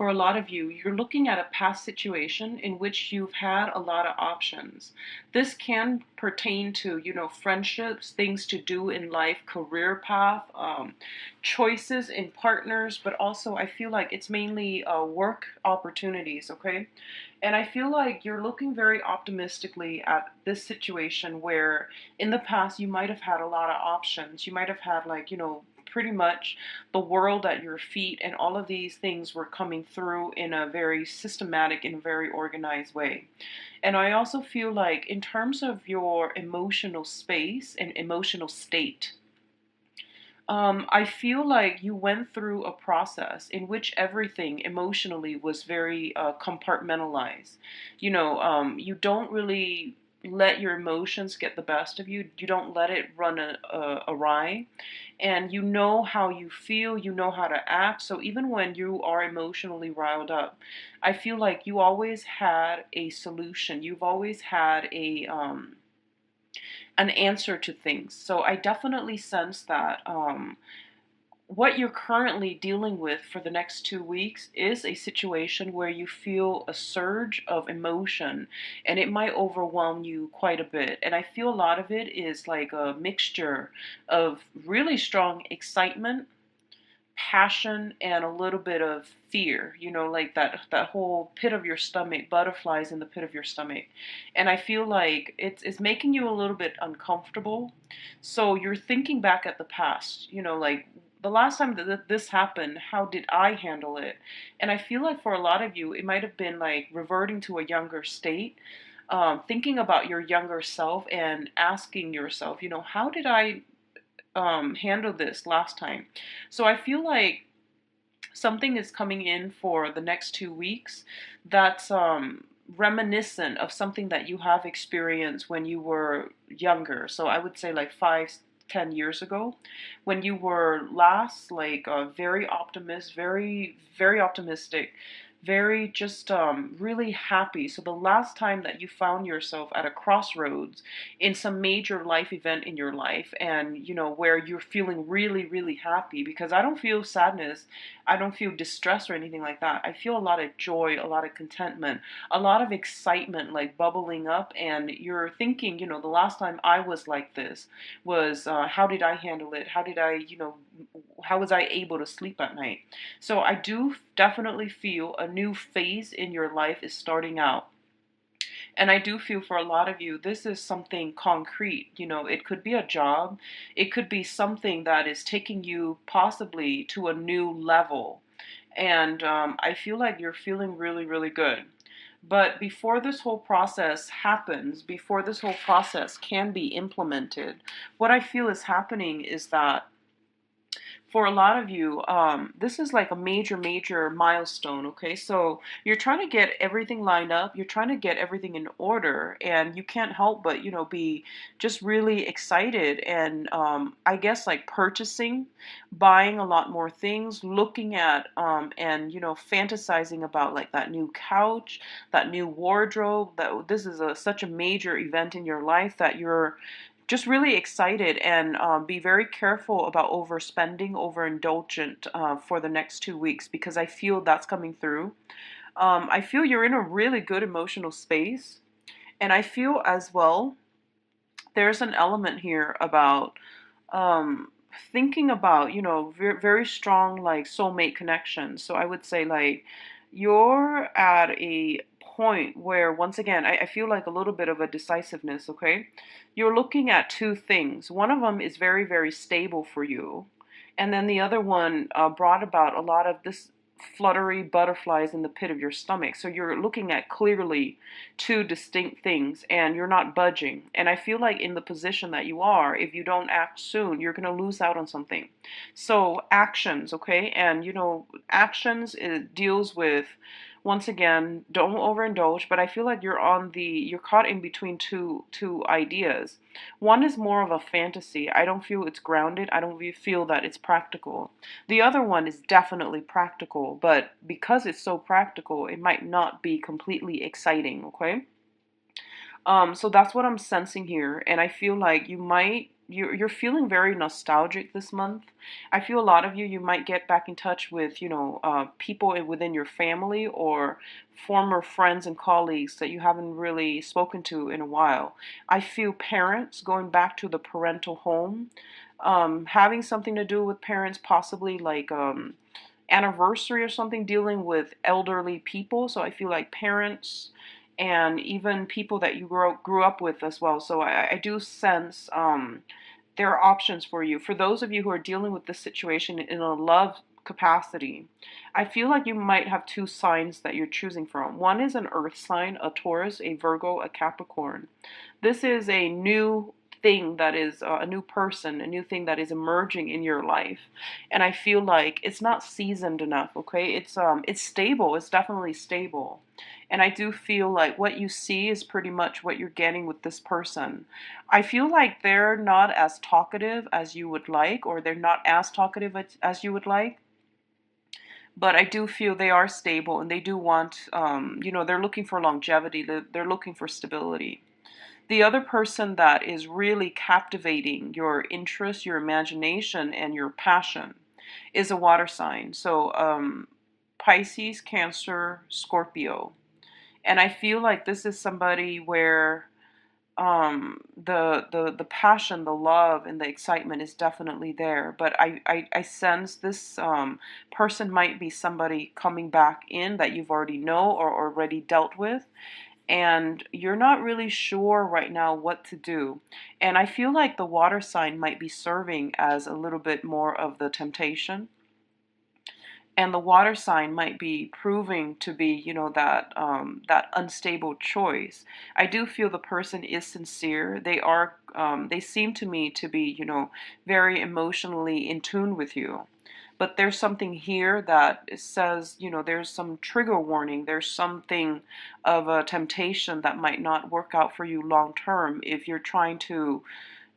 For a lot of you, you're looking at a past situation in which you've had a lot of options. This can pertain to, friendships, things to do in life, career path, choices in partners, but also I feel like it's mainly work opportunities, okay? And I feel like you're looking very optimistically at this situation where in the past you might have had a lot of options. You might have had, like, pretty much the world at your feet, and all of these things were coming through in a very systematic and very organized way. And I also feel like, in terms of your emotional space and emotional state, I feel like you went through a process in which everything emotionally was very compartmentalized. You don't really let your emotions get the best of you. You don't let it run awry. And you know how you feel, you know how to act. So even when you are emotionally riled up, I feel like you always had a solution. You've always had an answer to things. So I definitely sense that what you're currently dealing with for the next 2 weeks is a situation where you feel a surge of emotion, and it might overwhelm you quite a bit. And I feel a lot of it is like a mixture of really strong excitement, passion, and a little bit of fear, like that whole pit of your stomach, butterflies in the pit of your stomach. And I feel like it's making you a little bit uncomfortable. So you're thinking back at the past, like the last time that this happened, how did I handle it? And I feel like for a lot of you, it might have been like reverting to a younger state, thinking about your younger self and asking yourself, how did I handle this last time? So I feel like something is coming in for the next 2 weeks that's reminiscent of something that you have experienced when you were younger. So I would say like 5, 10 years ago, when you were last like very, very optimistic, very just really happy. So the last time that you found yourself at a crossroads in some major life event in your life, and where you're feeling really, really happy, because I don't feel sadness, I don't feel distress or anything like that. I feel a lot of joy, a lot of contentment, a lot of excitement like bubbling up. And you're thinking, the last time I was like this was, how did I handle it? How did I, how was I able to sleep at night? So I do definitely feel a new phase in your life is starting out. And I do feel for a lot of you, this is something concrete. It could be a job, it could be something that is taking you possibly to a new level. And I feel like you're feeling really, really good. But before this whole process happens, before this whole process can be implemented, what I feel is happening is that for a lot of you, this is like a major, major milestone, okay? So you're trying to get everything lined up, you're trying to get everything in order, and you can't help but, be just really excited and, I guess, like purchasing, buying a lot more things, looking at, and, fantasizing about like that new couch, that new wardrobe, that this is such a major event in your life that you're just really excited. And be very careful about overspending, overindulgent for the next 2 weeks, because I feel that's coming through. I feel you're in a really good emotional space. And I feel as well there's an element here about um, thinking about, very, very strong like soulmate connections. So I would say like you're at a point where, once again, I feel like a little bit of a decisiveness, okay? You're looking at two things. One of them is very, very stable for you. And then the other one brought about a lot of this fluttery butterflies in the pit of your stomach. So you're looking at clearly two distinct things, and you're not budging. And I feel like in the position that you are, if you don't act soon, you're going to lose out on something. So actions, okay? And actions, it deals with, once again, don't overindulge, but I feel like you're caught in between two ideas. One is more of a fantasy. I don't feel it's grounded. I don't feel that it's practical. The other one is definitely practical, but because it's so practical, it might not be completely exciting, okay? So that's what I'm sensing here, and I feel like you might you're feeling very nostalgic this month. I feel a lot of you might get back in touch with, people within your family or former friends and colleagues that you haven't really spoken to in a while. I feel parents going back to the parental home, having something to do with parents, possibly like anniversary or something, dealing with elderly people. So I feel like parents and even people that you grew up with as well. So I do sense there are options for you. For those of you who are dealing with this situation in a love capacity, I feel like you might have two signs that you're choosing from. One is an earth sign, a Taurus, a Virgo, a Capricorn. This is a new thing that is a new person, a new thing that is emerging in your life. And I feel like it's not seasoned enough, okay? It's stable. It's definitely stable. And I do feel like what you see is pretty much what you're getting with this person. I feel like they're not as talkative as you would like, or they're not as talkative as you would like. But I do feel they are stable and they do want, they're looking for longevity, they're looking for stability. The other person that is really captivating your interest, your imagination, and your passion is a water sign. So, Pisces, Cancer, Scorpio. And I feel like this is somebody where the passion, the love, and the excitement is definitely there. But I sense this person might be somebody coming back in that you've already know or already dealt with, and you're not really sure right now what to do. And I feel like the water sign might be serving as a little bit more of the temptation. And the water sign might be proving to be, that unstable choice. I do feel the person is sincere. They seem to me to be, very emotionally in tune with you. But there's something here that says, there's some trigger warning. There's something of a temptation that might not work out for you long term if you're trying to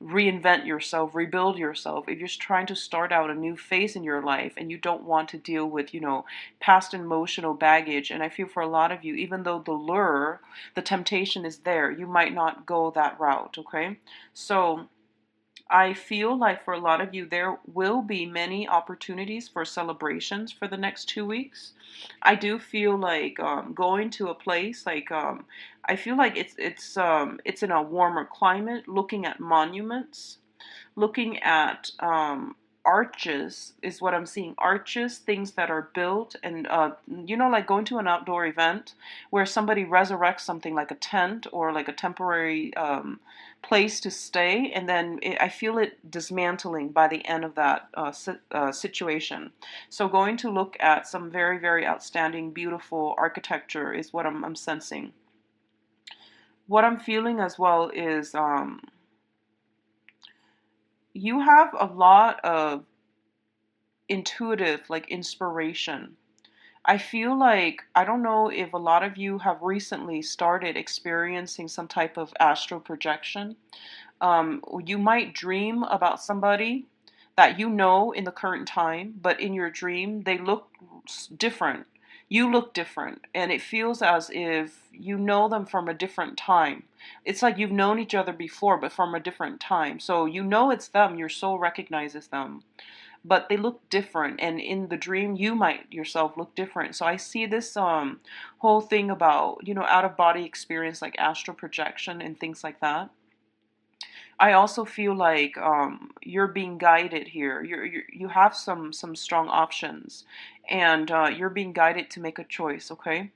reinvent yourself, rebuild yourself. If you're just trying to start out a new phase in your life and you don't want to deal with, past emotional baggage. And I feel for a lot of you, even though the lure, the temptation is there, you might not go that route, okay? So I feel like for a lot of you, there will be many opportunities for celebrations for the next 2 weeks. I do feel like going to a place like I feel like it's in a warmer climate, looking at monuments, looking at arches is what I'm seeing. Arches, things that are built, and like going to an outdoor event where somebody resurrects something like a tent or like a temporary place to stay, and then I feel it dismantling by the end of that situation. So going to look at some very, very outstanding, beautiful architecture is what I'm sensing. What I'm feeling as well is you have a lot of intuitive, like inspiration. I feel like, I don't know if a lot of you have recently started experiencing some type of astral projection. You might dream about somebody that you know in the current time, but in your dream, they look different. You look different, and it feels as if you know them from a different time. It's like you've known each other before, but from a different time. So you know it's them, your soul recognizes them, but they look different, and in the dream you might yourself look different. So I see this whole thing about, out of body experience, like astral projection and things like that. I also feel like you're being guided here. You have some strong options, and you're being guided to make a choice. Okay,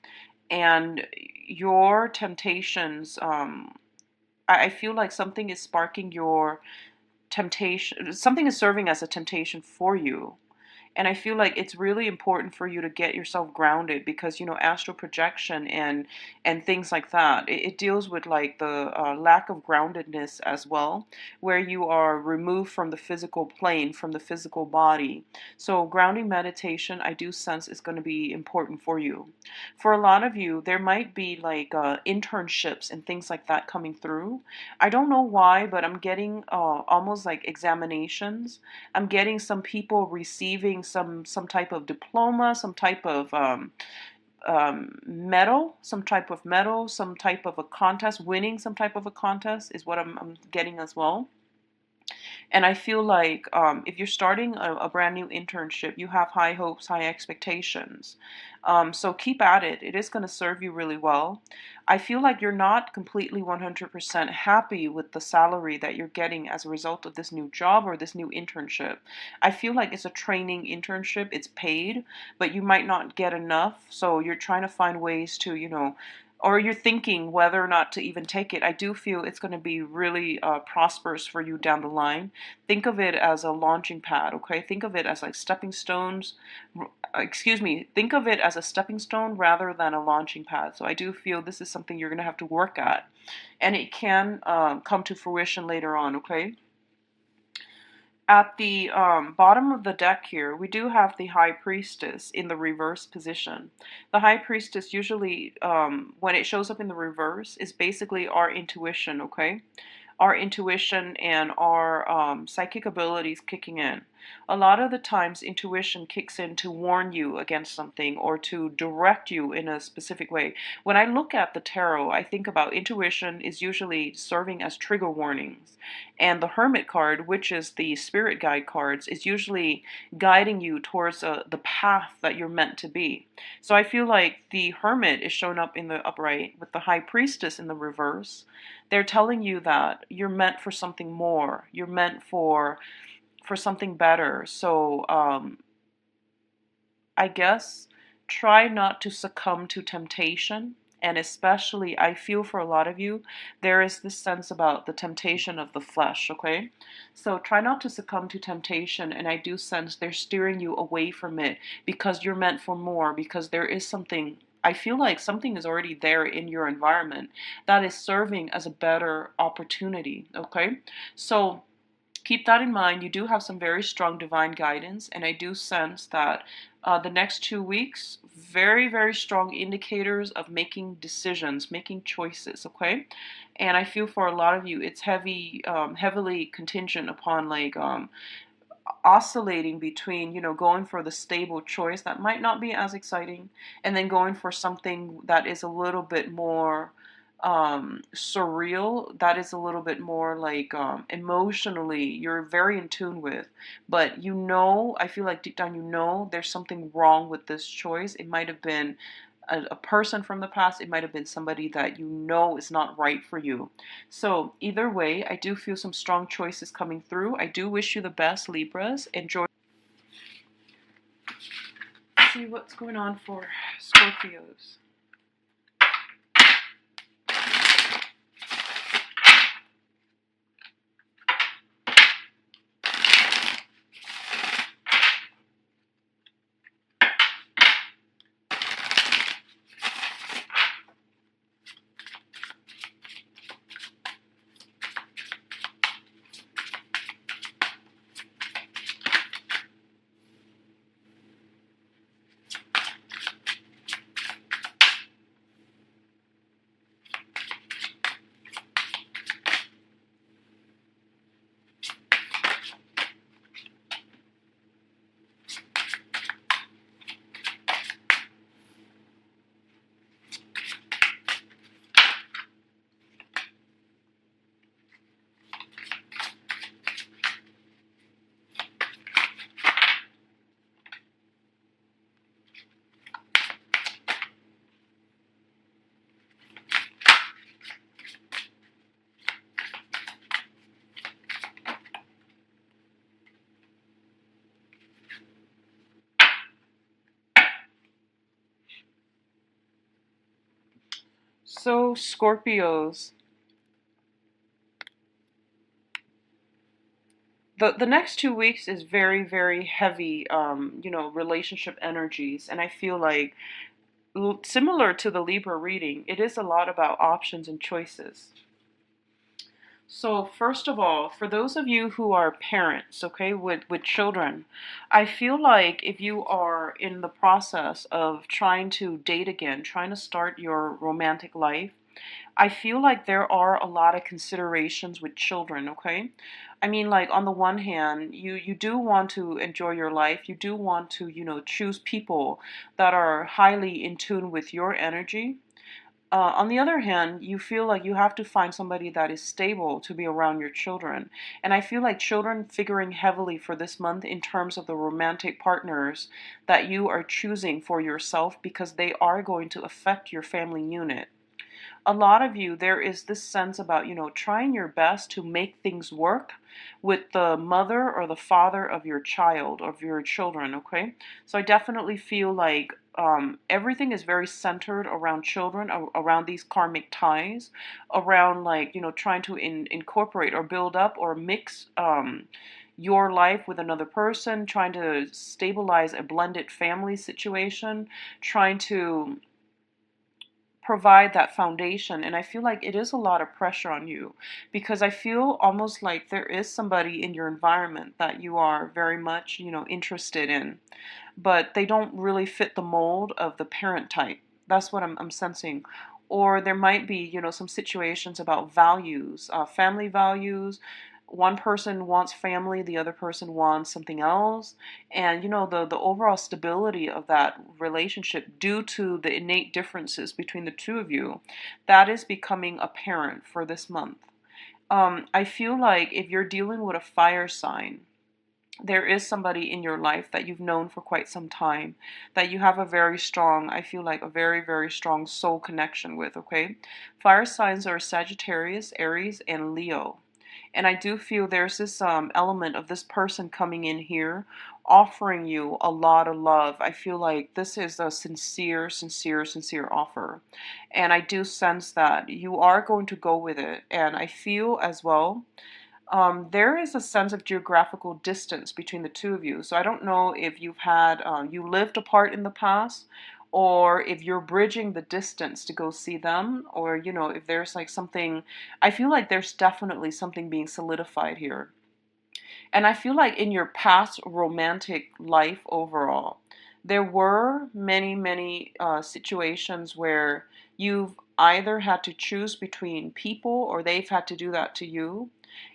and your temptations. I feel like something is sparking your temptation. Something is serving as a temptation for you. And I feel like it's really important for you to get yourself grounded, because astral projection and things like that, it deals with like the lack of groundedness as well, where you are removed from the physical plane, from the physical body. So grounding meditation, I do sense, is going to be important for you. For a lot of you, there might be like internships and things like that coming through. I don't know why, but I'm getting almost like examinations. I'm getting some people receiving some type of diploma, some type of medal, some type of a contest, winning some type of a contest is what I'm getting as well. And I feel like if you're starting a brand new internship, you have high hopes, high expectations. So keep at it. It is going to serve you really well. I feel like you're not completely 100% happy with the salary that you're getting as a result of this new job or this new internship. I feel like it's a training internship. It's paid, but you might not get enough. So you're trying to find ways to, or you're thinking whether or not to even take it. I do feel it's going to be really prosperous for you down the line. Think of it as a launching pad, okay? Think of it as like stepping stones. Excuse me. Think of it as a stepping stone rather than a launching pad. So I do feel this is something you're going to have to work at, and it can come to fruition later on, okay? At the bottom of the deck here, we do have the High Priestess in the reverse position. The High Priestess usually, when it shows up in the reverse, is basically our intuition, okay? Our intuition and our psychic abilities kicking in. A lot of the times, intuition kicks in to warn you against something or to direct you in a specific way. When I look at the tarot, I think about intuition is usually serving as trigger warnings. And the Hermit card, which is the spirit guide cards, is usually guiding you towards the path that you're meant to be. So I feel like the Hermit is shown up in the upright with the High Priestess in the reverse. They're telling you that you're meant for something more. You're meant for something better. So I guess try not to succumb to temptation. And especially, I feel for a lot of you, there is this sense about the temptation of the flesh, okay? So try not to succumb to temptation. And I do sense they're steering you away from it because you're meant for more, because there is something. I feel like something is already there in your environment that is serving as a better opportunity, okay? So keep that in mind. You do have some very strong divine guidance, and I do sense that the next 2 weeks, very, very strong indicators of making decisions, making choices, okay? And I feel for a lot of you, it's heavily contingent upon like oscillating between, going for the stable choice that might not be as exciting, and then going for something that is a little bit more surreal, that is a little bit more like emotionally you're very in tune with. But I feel like deep down there's something wrong with this choice. It might have been a person from the past. It might have been somebody that is not right for you. So either way, I do feel some strong choices coming through. I do wish you the best, Libras. Enjoy. See what's going on for Scorpios. So Scorpios, the next 2 weeks is very, very heavy, relationship energies. And I feel like, similar to the Libra reading, it is a lot about options and choices. So first of all, for those of you who are parents, okay, with children, I feel like if you are in the process of trying to date again, trying to start your romantic life, I feel like there are a lot of considerations with children, okay? I mean, like, on the one hand, you do want to enjoy your life. You do want to, choose people that are highly in tune with your energy. On the other hand, you feel like you have to find somebody that is stable to be around your children. And I feel like children figuring heavily for this month in terms of the romantic partners that you are choosing for yourself, because they are going to affect your family unit. A lot of you, there is this sense about, trying your best to make things work with the mother or the father of your child, of your children, okay? So I definitely feel like everything is very centered around children, around these karmic ties, around like, trying to incorporate or build up or mix your life with another person, trying to stabilize a blended family situation, trying to provide that foundation. And I feel like it is a lot of pressure on you, because I feel almost like there is somebody in your environment that you are very much, interested in, but they don't really fit the mold of the parent type. That's what I'm sensing. Or there might be, some situations about values, family values. One person wants family, the other person wants something else. And, the overall stability of that relationship, due to the innate differences between the two of you, that is becoming apparent for this month. I feel like if you're dealing with a fire sign, there is somebody in your life that you've known for quite some time, that you have a very strong, I feel like a very, very strong soul connection with, okay? Fire signs are Sagittarius, Aries, and Leo. And I do feel there's this element of this person coming in here offering you a lot of love. I feel like this is a sincere, sincere, sincere offer. And I do sense that you are going to go with it. And I feel as well there is a sense of geographical distance between the two of you. So I don't know if you've had, you lived apart in the past, or if you're bridging the distance to go see them, or, if there's like something, I feel like there's definitely something being solidified here. And I feel like in your past romantic life overall, there were many, many situations where you've either had to choose between people, or they've had to do that to you,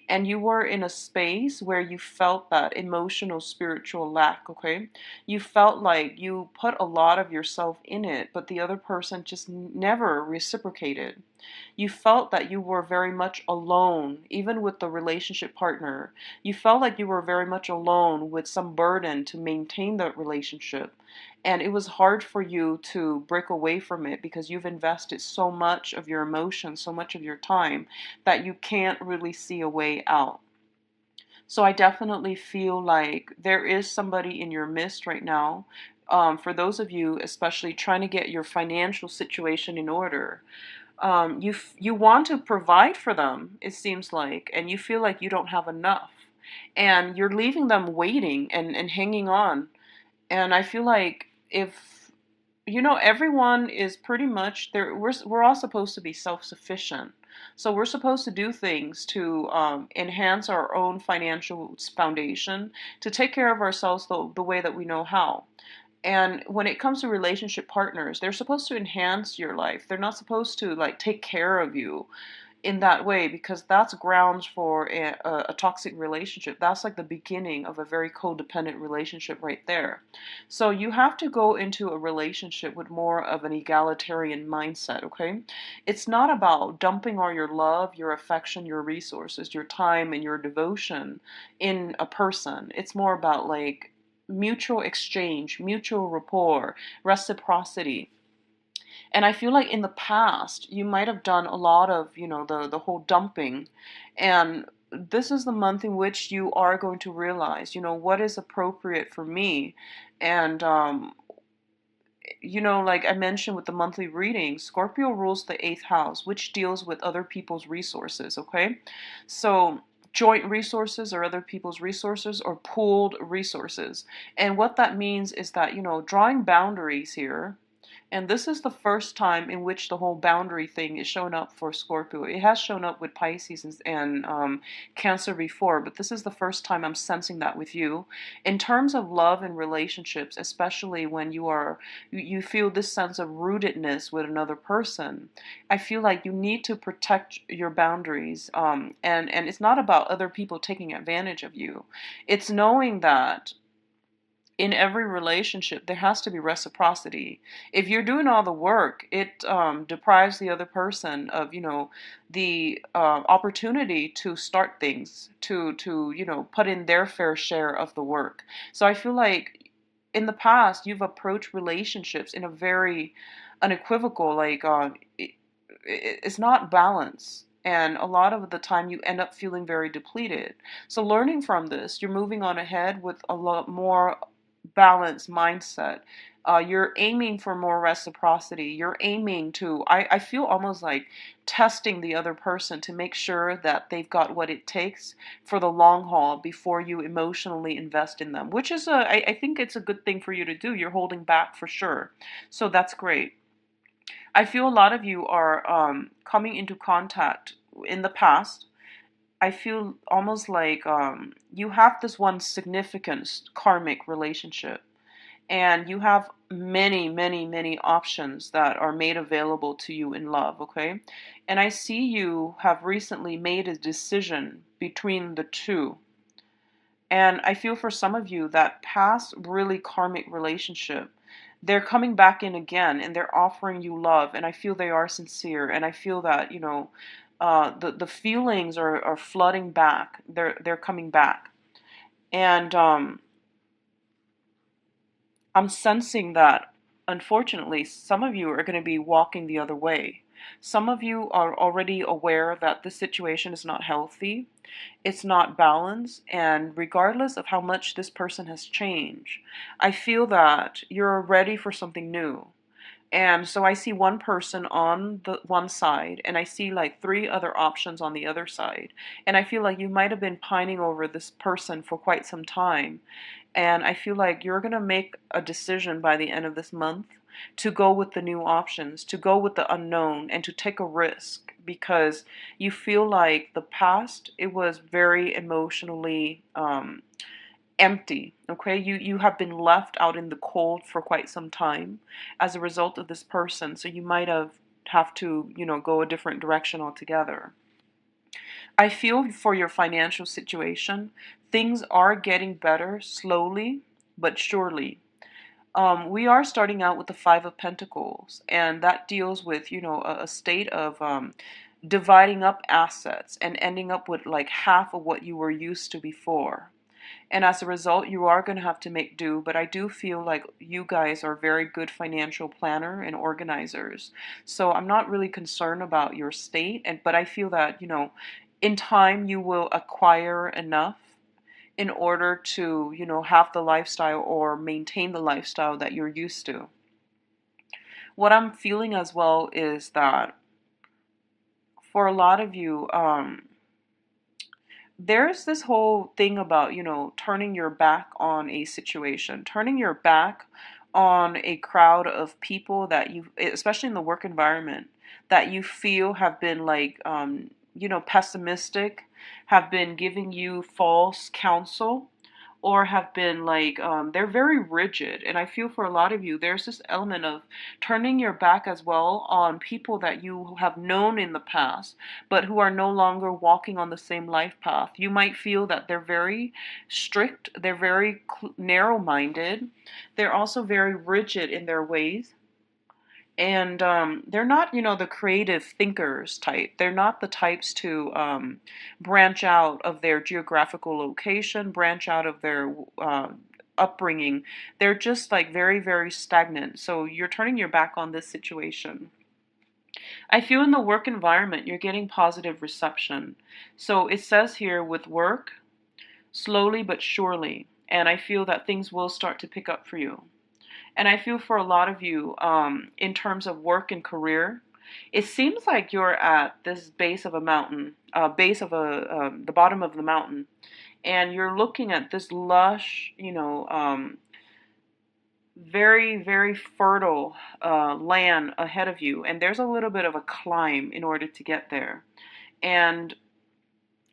and you were in a space where you felt that emotional spiritual lack, okay? You felt like you put a lot of yourself in it, but the other person just never reciprocated. You felt that you were very much alone, even with the relationship partner. You felt like you were very much alone with some burden to maintain that relationship. And it was hard for you to break away from it, because you've invested so much of your emotions, so much of your time, that you can't really see a way out. So I definitely feel like there is somebody in your midst right now. For those of you, especially trying to get your financial situation in order, you want to provide for them, it seems like, and you feel like you don't have enough, and you're leaving them waiting and hanging on. And I feel like if everyone is pretty much there, we're all supposed to be self-sufficient. So we're supposed to do things to enhance our own financial foundation, to take care of ourselves the way that we know how. And when it comes to relationship partners, they're supposed to enhance your life. They're not supposed to like take care of you in that way, because that's grounds for a toxic relationship. That's like the beginning of a very codependent relationship right there. So you have to go into a relationship with more of an egalitarian mindset, okay? It's not about dumping all your love, your affection, your resources, your time, and your devotion in a person. It's more about like mutual exchange, mutual rapport, reciprocity. And I feel like in the past, you might have done a lot of, the whole dumping. And this is the month in which you are going to realize, what is appropriate for me. And, like I mentioned with the monthly reading, Scorpio rules the eighth house, which deals with other people's resources, okay? So, joint resources or other people's resources, or pooled resources. And what that means is that, drawing boundaries here, and this is the first time in which the whole boundary thing is shown up for Scorpio. It has shown up with Pisces and Cancer before, but this is the first time I'm sensing that with you. In terms of love and relationships, especially when you feel this sense of rootedness with another person, I feel like you need to protect your boundaries. And it's not about other people taking advantage of you. It's knowing that in every relationship, there has to be reciprocity. If you're doing all the work, it deprives the other person of, the opportunity to start things, to put in their fair share of the work. So I feel like in the past, you've approached relationships in a very unequivocal, like, it's not balanced. And a lot of the time, you end up feeling very depleted. So, learning from this, you're moving on ahead with a lot more balanced mindset. You're aiming for more reciprocity. You're aiming to, I feel almost like testing the other person to make sure that they've got what it takes for the long haul before you emotionally invest in them, which is, I think it's a good thing for you to do. You're holding back for sure. So that's great. I feel a lot of you are coming into contact in the past. I feel almost like you have this one significant karmic relationship, and you have many, many, many options that are made available to you in love, okay? And I see you have recently made a decision between the two. And I feel for some of you that past really karmic relationship, they're coming back in again and they're offering you love. And I feel they are sincere. And I feel that, the feelings are flooding back. They're coming back. And I'm sensing that, unfortunately, some of you are going to be walking the other way. Some of you are already aware that the situation is not healthy, it's not balanced, and regardless of how much this person has changed, I feel that you're ready for something new. And so I see one person on the one side, and I see like three other options on the other side. And I feel like you might have been pining over this person for quite some time. And I feel like you're going to make a decision by the end of this month to go with the new options, to go with the unknown, and to take a risk because you feel like the past, it was very emotionally empty. Okay, you have been left out in the cold for quite some time as a result of this person, so you might have to go a different direction altogether. I feel for your financial situation, things are getting better slowly but surely. We are starting out with the Five of Pentacles, and that deals with, a state of dividing up assets and ending up with like half of what you were used to before. And as a result, you are going to have to make do. But I do feel like you guys are very good financial planner and organizers. So I'm not really concerned about your state. But I feel that, in time you will acquire enough in order to, have the lifestyle or maintain the lifestyle that you're used to. What I'm feeling as well is that for a lot of you, there's this whole thing about, turning your back on a situation, turning your back on a crowd of people that you, especially in the work environment, that you feel have been like, pessimistic, have been giving you false counsel, or have been like, they're very rigid. And I feel for a lot of you, there's this element of turning your back as well on people that you have known in the past, but who are no longer walking on the same life path. You might feel that they're very strict, they're very narrow minded, they're also very rigid in their ways. And they're not, the creative thinkers type. They're not the types to branch out of their geographical location, branch out of their upbringing. They're just like very, very stagnant. So you're turning your back on this situation. I feel in the work environment, you're getting positive reception. So it says here with work, slowly but surely. And I feel that things will start to pick up for you. And I feel for a lot of you, in terms of work and career, it seems like you're at this base of a mountain, base of the bottom of the mountain, and you're looking at this lush, very, very fertile land ahead of you. And there's a little bit of a climb in order to get there. And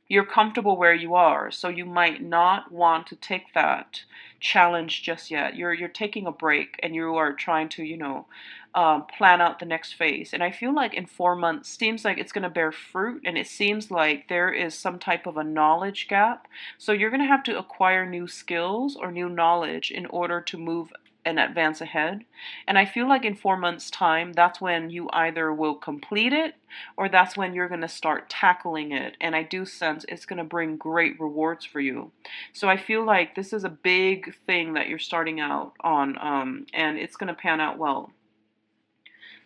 you're comfortable where you are, so you might not want to take that challenge just yet. You're taking a break and you are trying to, plan out the next phase. And I feel like in 4 months, seems like it's going to bear fruit, and it seems like there is some type of a knowledge gap. So you're going to have to acquire new skills or new knowledge in order to move and advance ahead. And I feel like in 4 months' time, that's when you either will complete it or that's when you're going to start tackling it. And I do sense it's going to bring great rewards for you. So I feel like this is a big thing that you're starting out on, and it's going to pan out well.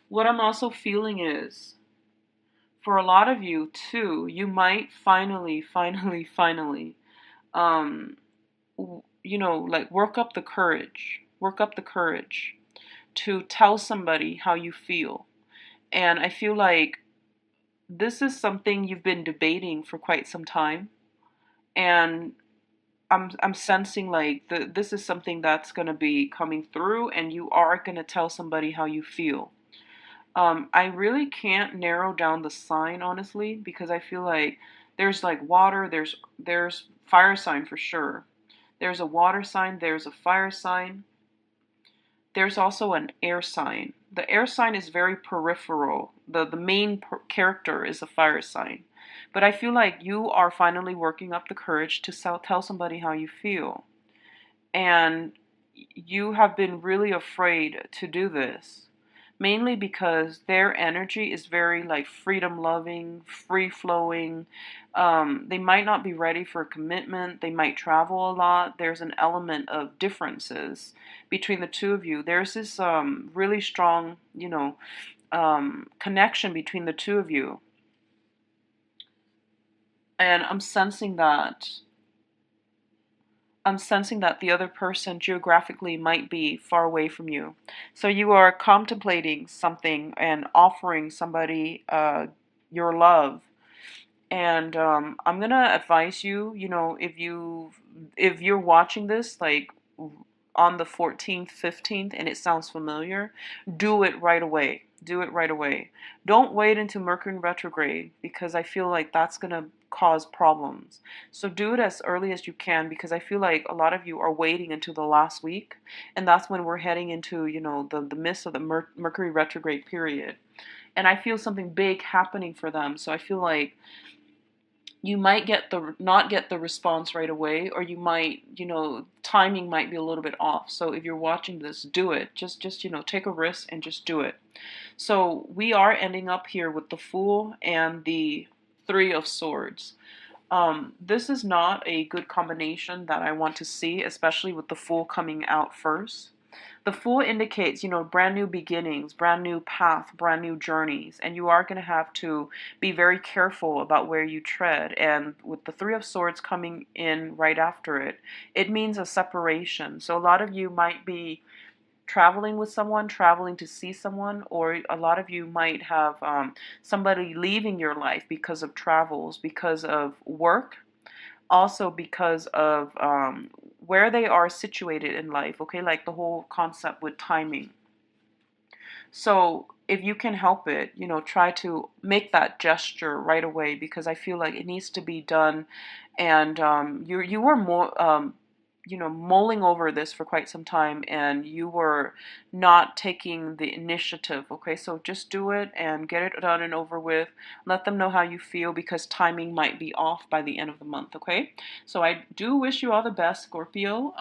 What I'm also feeling is, for a lot of you too, you might finally, um, like work up the courage to tell somebody how you feel. And I feel like this is something you've been debating for quite some time. And I'm sensing like this is something that's going to be coming through, and you are going to tell somebody how you feel. I really can't narrow down the sign honestly, because I feel like there's like water, there's fire sign for sure. There's a water sign, there's a fire sign. There's also an air sign. The air sign is very peripheral. The main character is a fire sign. But I feel like you are finally working up the courage to tell somebody how you feel. And you have been really afraid to do this, mainly because their energy is very like freedom loving, free flowing. They might not be ready for a commitment. They might travel a lot. There's an element of differences between the two of you. There's this really strong, connection between the two of you. And I'm sensing that the other person geographically might be far away from you. So you are contemplating something and offering somebody your love. And I'm gonna advise you, if you're watching this like on the 14th, 15th, and it sounds familiar, do it right away. Do it right away. Don't wait until Mercury retrograde, because I feel like that's going to cause problems. So do it as early as you can, because I feel like a lot of you are waiting until the last week, and that's when we're heading into, the midst of the Mercury retrograde period. And I feel something big happening for them. So I feel like you might not get the response right away, or you might, timing might be a little bit off. So if you're watching this, do it. Just take a risk and just do it. So we are ending up here with the Fool and the Three of Swords. This is not a good combination that I want to see, especially with the Fool coming out first. The Fool indicates, brand new beginnings, brand new path, brand new journeys, and you are going to have to be very careful about where you tread. And with the Three of Swords coming in right after it, it means a separation. So a lot of you might be traveling with someone, traveling to see someone, or a lot of you might have somebody leaving your life because of travels, because of work, also because of where they are situated in life, okay? Like the whole concept with timing. So if you can help it, try to make that gesture right away, because I feel like it needs to be done. And you were more, mulling over this for quite some time, and you were not taking the initiative, okay? So just do it and get it done and over with. Let them know how you feel, because timing might be off by the end of the month, okay? So I do wish you all the best, Scorpio.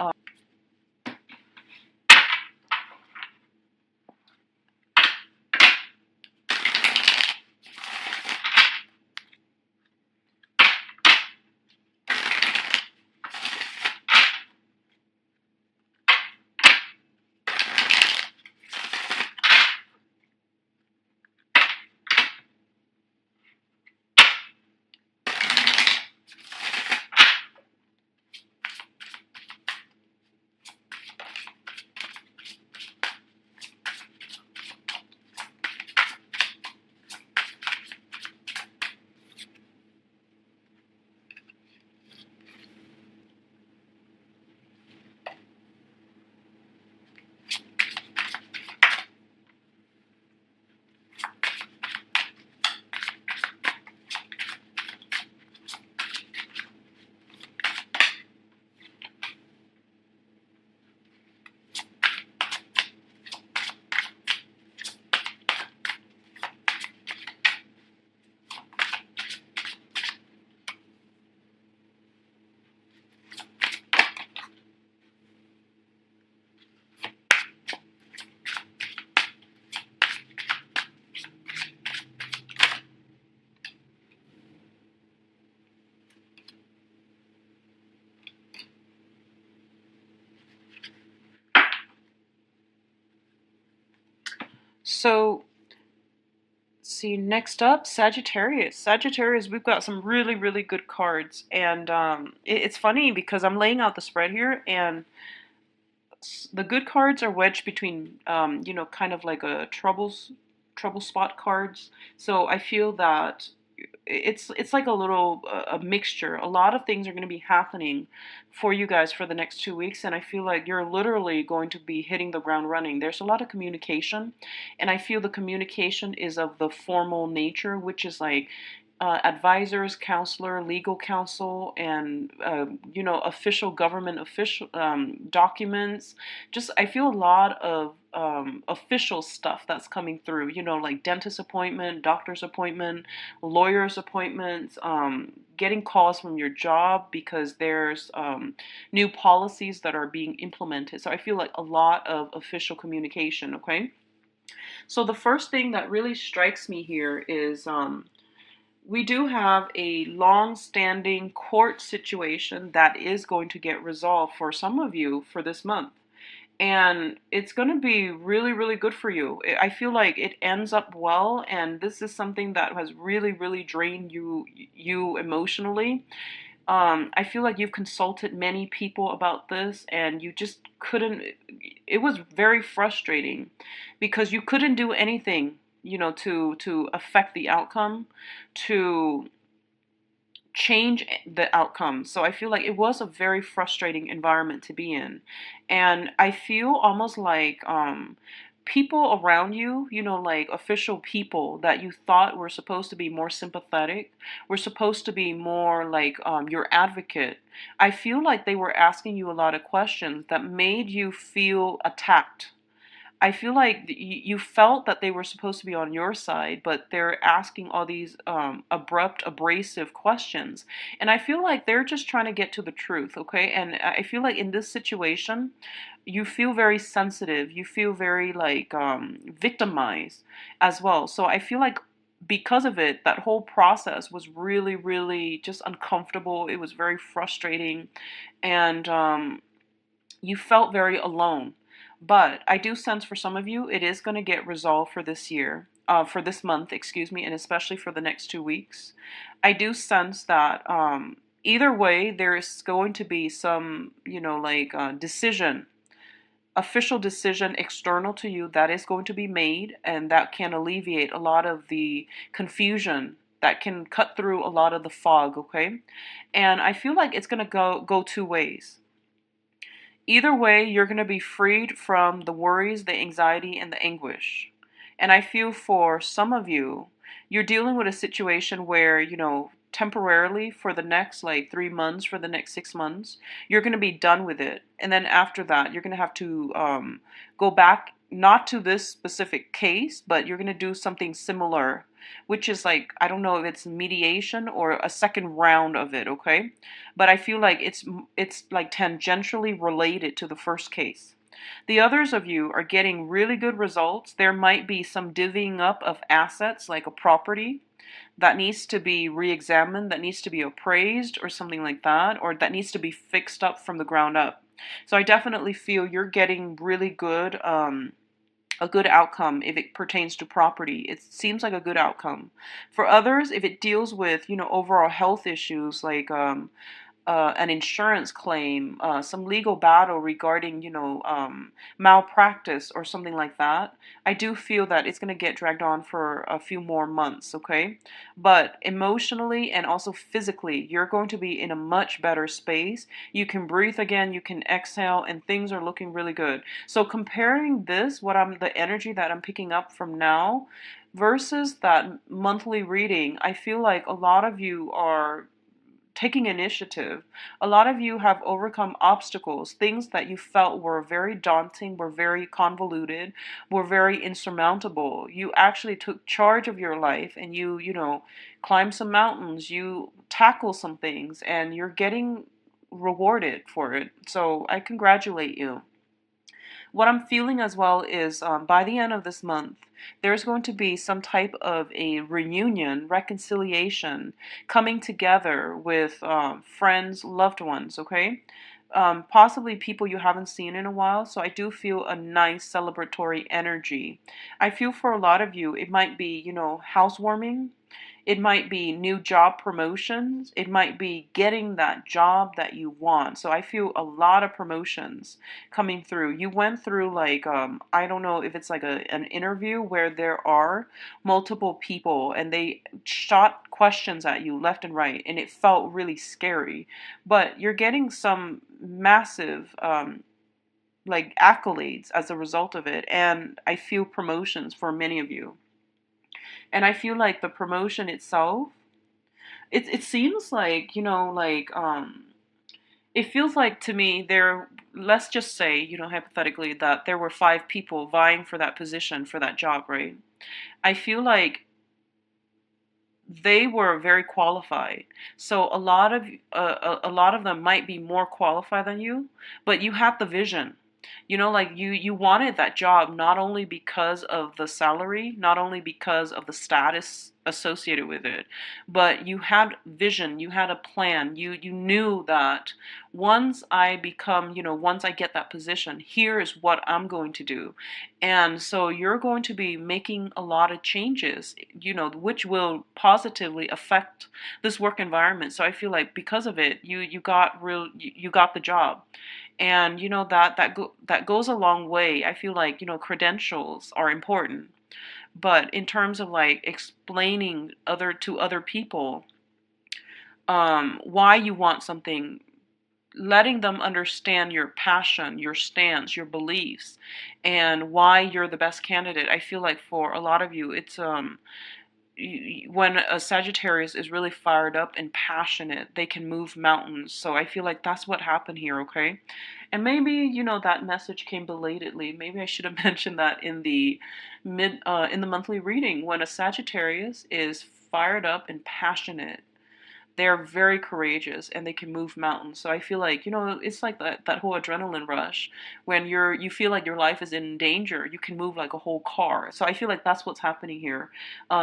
So, see, next up, Sagittarius. Sagittarius, we've got some really, really good cards. And it's funny because I'm laying out the spread here, and the good cards are wedged between, kind of like a trouble spot cards. So I feel that it's like a little a mixture. A lot of things are going to be happening for you guys for the next 2 weeks, and I feel like you're literally going to be hitting the ground running. There's a lot of communication, and I feel the communication is of the formal nature, which is like advisors, counselor, legal counsel, and official government official documents. Just I feel a lot of official stuff that's coming through. Like dentist appointment, doctor's appointment, lawyer's appointments. Getting calls from your job because there's new policies that are being implemented. So I feel like a lot of official communication. Okay. So the first thing that really strikes me here is we do have a long-standing court situation that is going to get resolved for some of you for this month. And it's going to be really, really good for you. I feel like it ends up well, and this is something that has really, really drained you emotionally. I feel like you've consulted many people about this, and you just couldn't. It was very frustrating because you couldn't do anything, to affect the outcome, to change the outcome. So I feel like it was a very frustrating environment to be in, and I feel almost like people around you, like official people that you thought were supposed to be more sympathetic, were supposed to be more like your advocate. I feel like they were asking you a lot of questions that made you feel attacked. I feel like you felt that they were supposed to be on your side, but they're asking all these abrupt, abrasive questions. And I feel like they're just trying to get to the truth, okay? And I feel like in this situation, you feel very sensitive. You feel very like victimized as well. So I feel like because of it, that whole process was really, really just uncomfortable. It was very frustrating. And you felt very alone. But I do sense for some of you, it is going to get resolved for this year, for this month, excuse me, and especially for the next 2 weeks. I do sense that either way, there is going to be some, like decision, official decision external to you that is going to be made, and that can alleviate a lot of the confusion. That can cut through a lot of the fog, okay? And I feel like it's going to go two ways. Either way, you're going to be freed from the worries, the anxiety, and the anguish. And I feel for some of you, you're dealing with a situation where, temporarily for the next like 3 months, for the next 6 months, you're going to be done with it. And then after that, you're going to have to go back, not to this specific case, but you're going to do something similar, which is like, I don't know if it's mediation or a second round of it, okay? But I feel like it's like tangentially related to the first case. The others of you are getting really good results. There might be some divvying up of assets, like a property that needs to be re-examined, that needs to be appraised or something like that, or that needs to be fixed up from the ground up. So I definitely feel you're getting really good a good outcome if it pertains to property. It seems like a good outcome. For others, if it deals with, overall health issues like an insurance claim, some legal battle regarding, malpractice or something like that, I do feel that it's going to get dragged on for a few more months, okay? But emotionally and also physically, you're going to be in a much better space. You can breathe again, you can exhale, and things are looking really good. So comparing this, the energy that I'm picking up from now versus that monthly reading, I feel like a lot of you are taking initiative. A lot of you have overcome obstacles, things that you felt were very daunting, were very convoluted, were very insurmountable. You actually took charge of your life, and you climbed some mountains, you tackle some things, and you're getting rewarded for it. So I congratulate you. What I'm feeling as well is by the end of this month, there's going to be some type of a reunion, reconciliation, coming together with friends, loved ones, okay? possibly people you haven't seen in a while. So I do feel a nice celebratory energy. I feel for a lot of you, it might be, housewarming. It might be new job promotions. It might be getting that job that you want. So I feel a lot of promotions coming through. You went through like I don't know if it's like an interview where there are multiple people and they shot questions at you left and right and it felt really scary. But you're getting some massive like accolades as a result of it, and I feel promotions for many of you. And I feel like the promotion itself, it seems like, it feels like to me there, let's just say, hypothetically, that there were five people vying for that position, for that job, right? I feel like they were very qualified. So a lot of them might be more qualified than you, but you had the vision. Like you wanted that job not only because of the salary, not only because of the status associated with it, but you had vision, you had a plan. You knew that once I get that position, here is what I'm going to do. And so you're going to be making a lot of changes, which will positively affect this work environment. So I feel like because of it, you got the job. And that goes a long way. I feel like, credentials are important. But in terms of like explaining other people why you want something, letting them understand your passion, your stance, your beliefs, and why you're the best candidate. I feel like for a lot of you, it's when a Sagittarius is really fired up and passionate, they can move mountains. So I feel like that's what happened here, okay? And maybe, that message came belatedly. Maybe I should have mentioned that in the monthly reading. When a Sagittarius is fired up and passionate, they're very courageous and they can move mountains. So I feel like, it's like that whole adrenaline rush. When you feel like your life is in danger, you can move like a whole car. So I feel like that's what's happening here.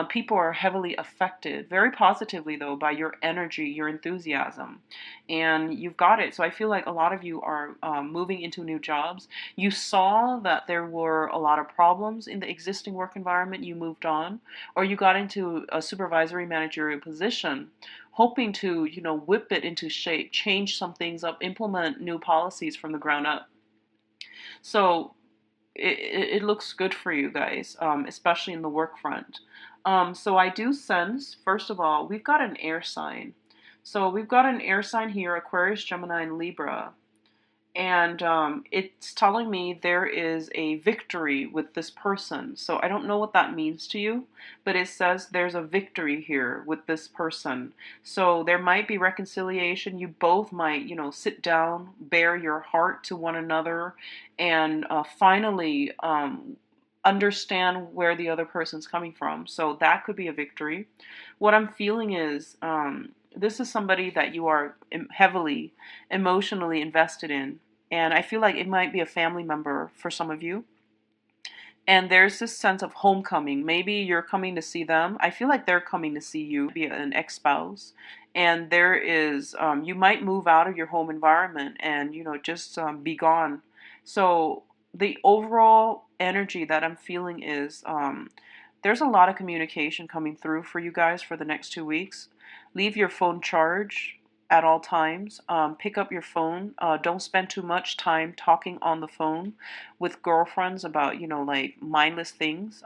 People are heavily affected, very positively though, by your energy, your enthusiasm, and you've got it. So I feel like a lot of you are moving into new jobs. You saw that there were a lot of problems in the existing work environment, you moved on, or you got into a supervisory managerial position hoping to, whip it into shape, change some things up, implement new policies from the ground up. So it looks good for you guys, especially in the work front. So I do sense, first of all, we've got an air sign. So we've got an air sign here, Aquarius, Gemini, and Libra. And it's telling me there is a victory with this person. So I don't know what that means to you, but it says there's a victory here with this person. So there might be reconciliation. You both might, sit down, bare your heart to one another, and finally understand where the other person's coming from. So that could be a victory. What I'm feeling is this is somebody that you are heavily emotionally invested in. And I feel like it might be a family member for some of you. And there's this sense of homecoming. Maybe you're coming to see them. I feel like they're coming to see you, be an ex-spouse. And there is, you might move out of your home environment and, just be gone. So the overall energy that I'm feeling is there's a lot of communication coming through for you guys for the next 2 weeks. Leave your phone charged at all times. Pick up your phone. Don't spend too much time talking on the phone with girlfriends about, like mindless things.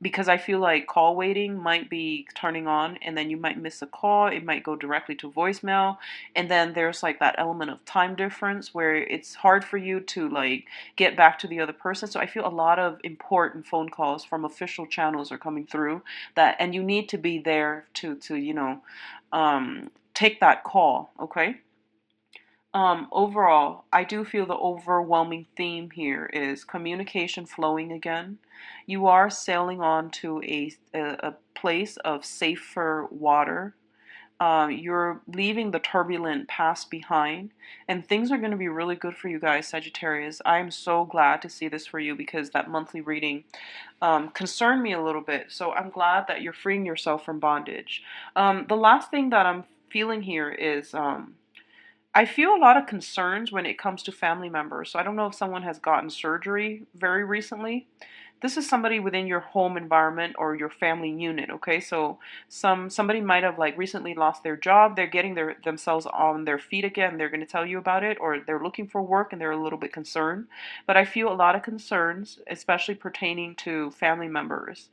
Because I feel like call waiting might be turning on and then you might miss a call. It might go directly to voicemail. And then there's like that element of time difference where it's hard for you to like get back to the other person. So I feel a lot of important phone calls from official channels are coming through and you need to be there to take that call, okay? Overall, I do feel the overwhelming theme here is communication flowing again. You are sailing on to a place of safer water. You're leaving the turbulent past behind, and things are going to be really good for you guys, Sagittarius. I am so glad to see this for you because that monthly reading concerned me a little bit. So I'm glad that you're freeing yourself from bondage. The last thing that I'm feeling here is I feel a lot of concerns when it comes to family members. So I don't know if someone has gotten surgery very recently. This is somebody within your home environment or your family unit, okay? So somebody might have like recently lost their job. They're getting themselves on their feet again. They're going to tell you about it, or they're looking for work and they're a little bit concerned. But I feel a lot of concerns, especially pertaining to family members.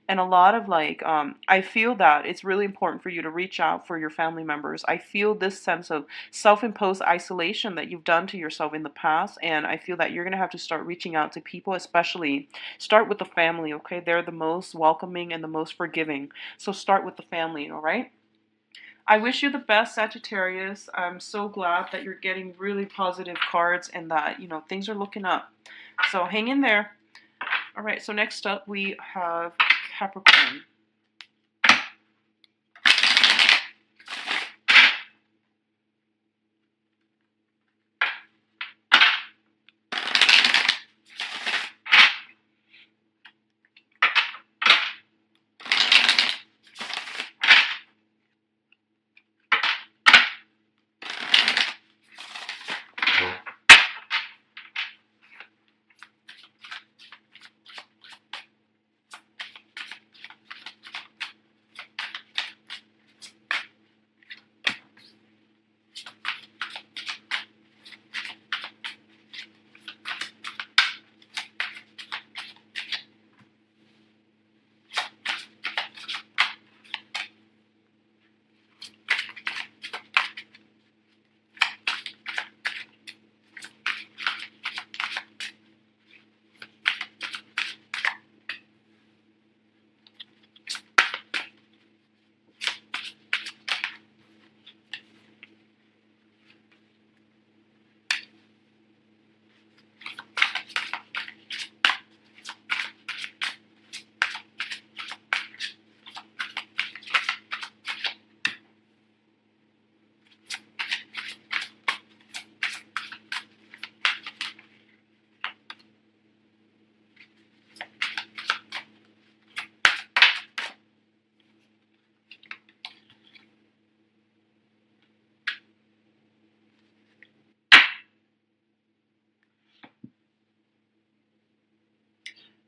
And a lot of like I feel that it's really important for you to reach out for your family members. I feel this sense of self-imposed isolation that you've done to yourself in the past, and I feel that you're going to have to start reaching out to people, especially start with the family, okay? They're the most welcoming and the most forgiving. So start with the family, all right? I wish you the best, Sagittarius. I'm so glad that you're getting really positive cards and that, things are looking up. So hang in there. All right, so next up we have Capricorn.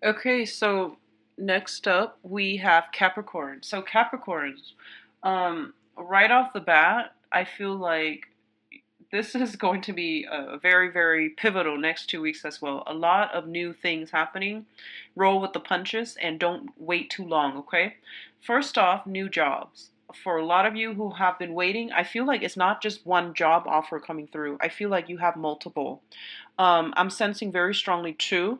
Okay, so next up we have Capricorn. So Capricorns, right off the bat, I feel like this is going to be a very, very pivotal next 2 weeks as well. A lot of new things happening. Roll with the punches and don't wait too long, okay? First off, new jobs. For a lot of you who have been waiting, I feel like it's not just one job offer coming through. I feel like you have multiple. I'm sensing very strongly two.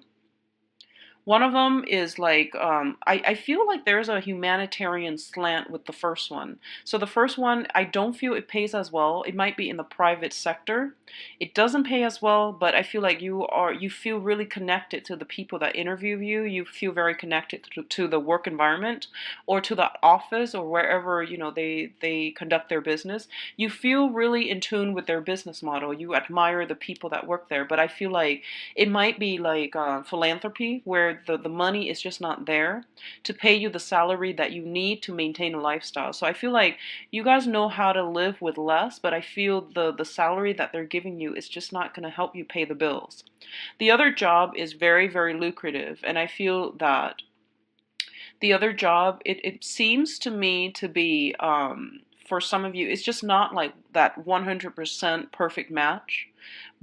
One of them is like, I feel like there's a humanitarian slant with the first one. So the first one, I don't feel it pays as well. It might be in the private sector. It doesn't pay as well, but I feel like you feel really connected to the people that interview you. You feel very connected to the work environment or to the office or wherever, they conduct their business. You feel really in tune with their business model. You admire the people that work there, but I feel like it might be like philanthropy, where the money is just not there to pay you the salary that you need to maintain a lifestyle. So I feel like you guys know how to live with less, but I feel the salary that they're giving you is just not going to help you pay the bills. The other job is very, very lucrative, and I feel that the other job, it seems to me to be, for some of you, it's just not like that 100% perfect match.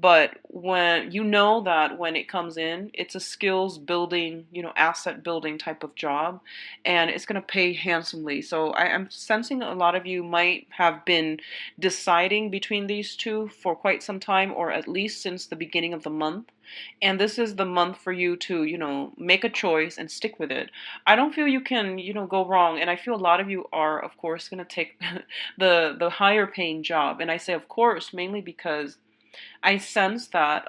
But when you know that when it comes in, it's a skills building, asset building type of job, and it's going to pay handsomely. So I'm sensing a lot of you might have been deciding between these two for quite some time, or at least since the beginning of the month. And this is the month for you to, make a choice and stick with it. I don't feel you can, go wrong. And I feel a lot of you are, of course, going to take the higher paying job. And I say, of course, mainly because I sense that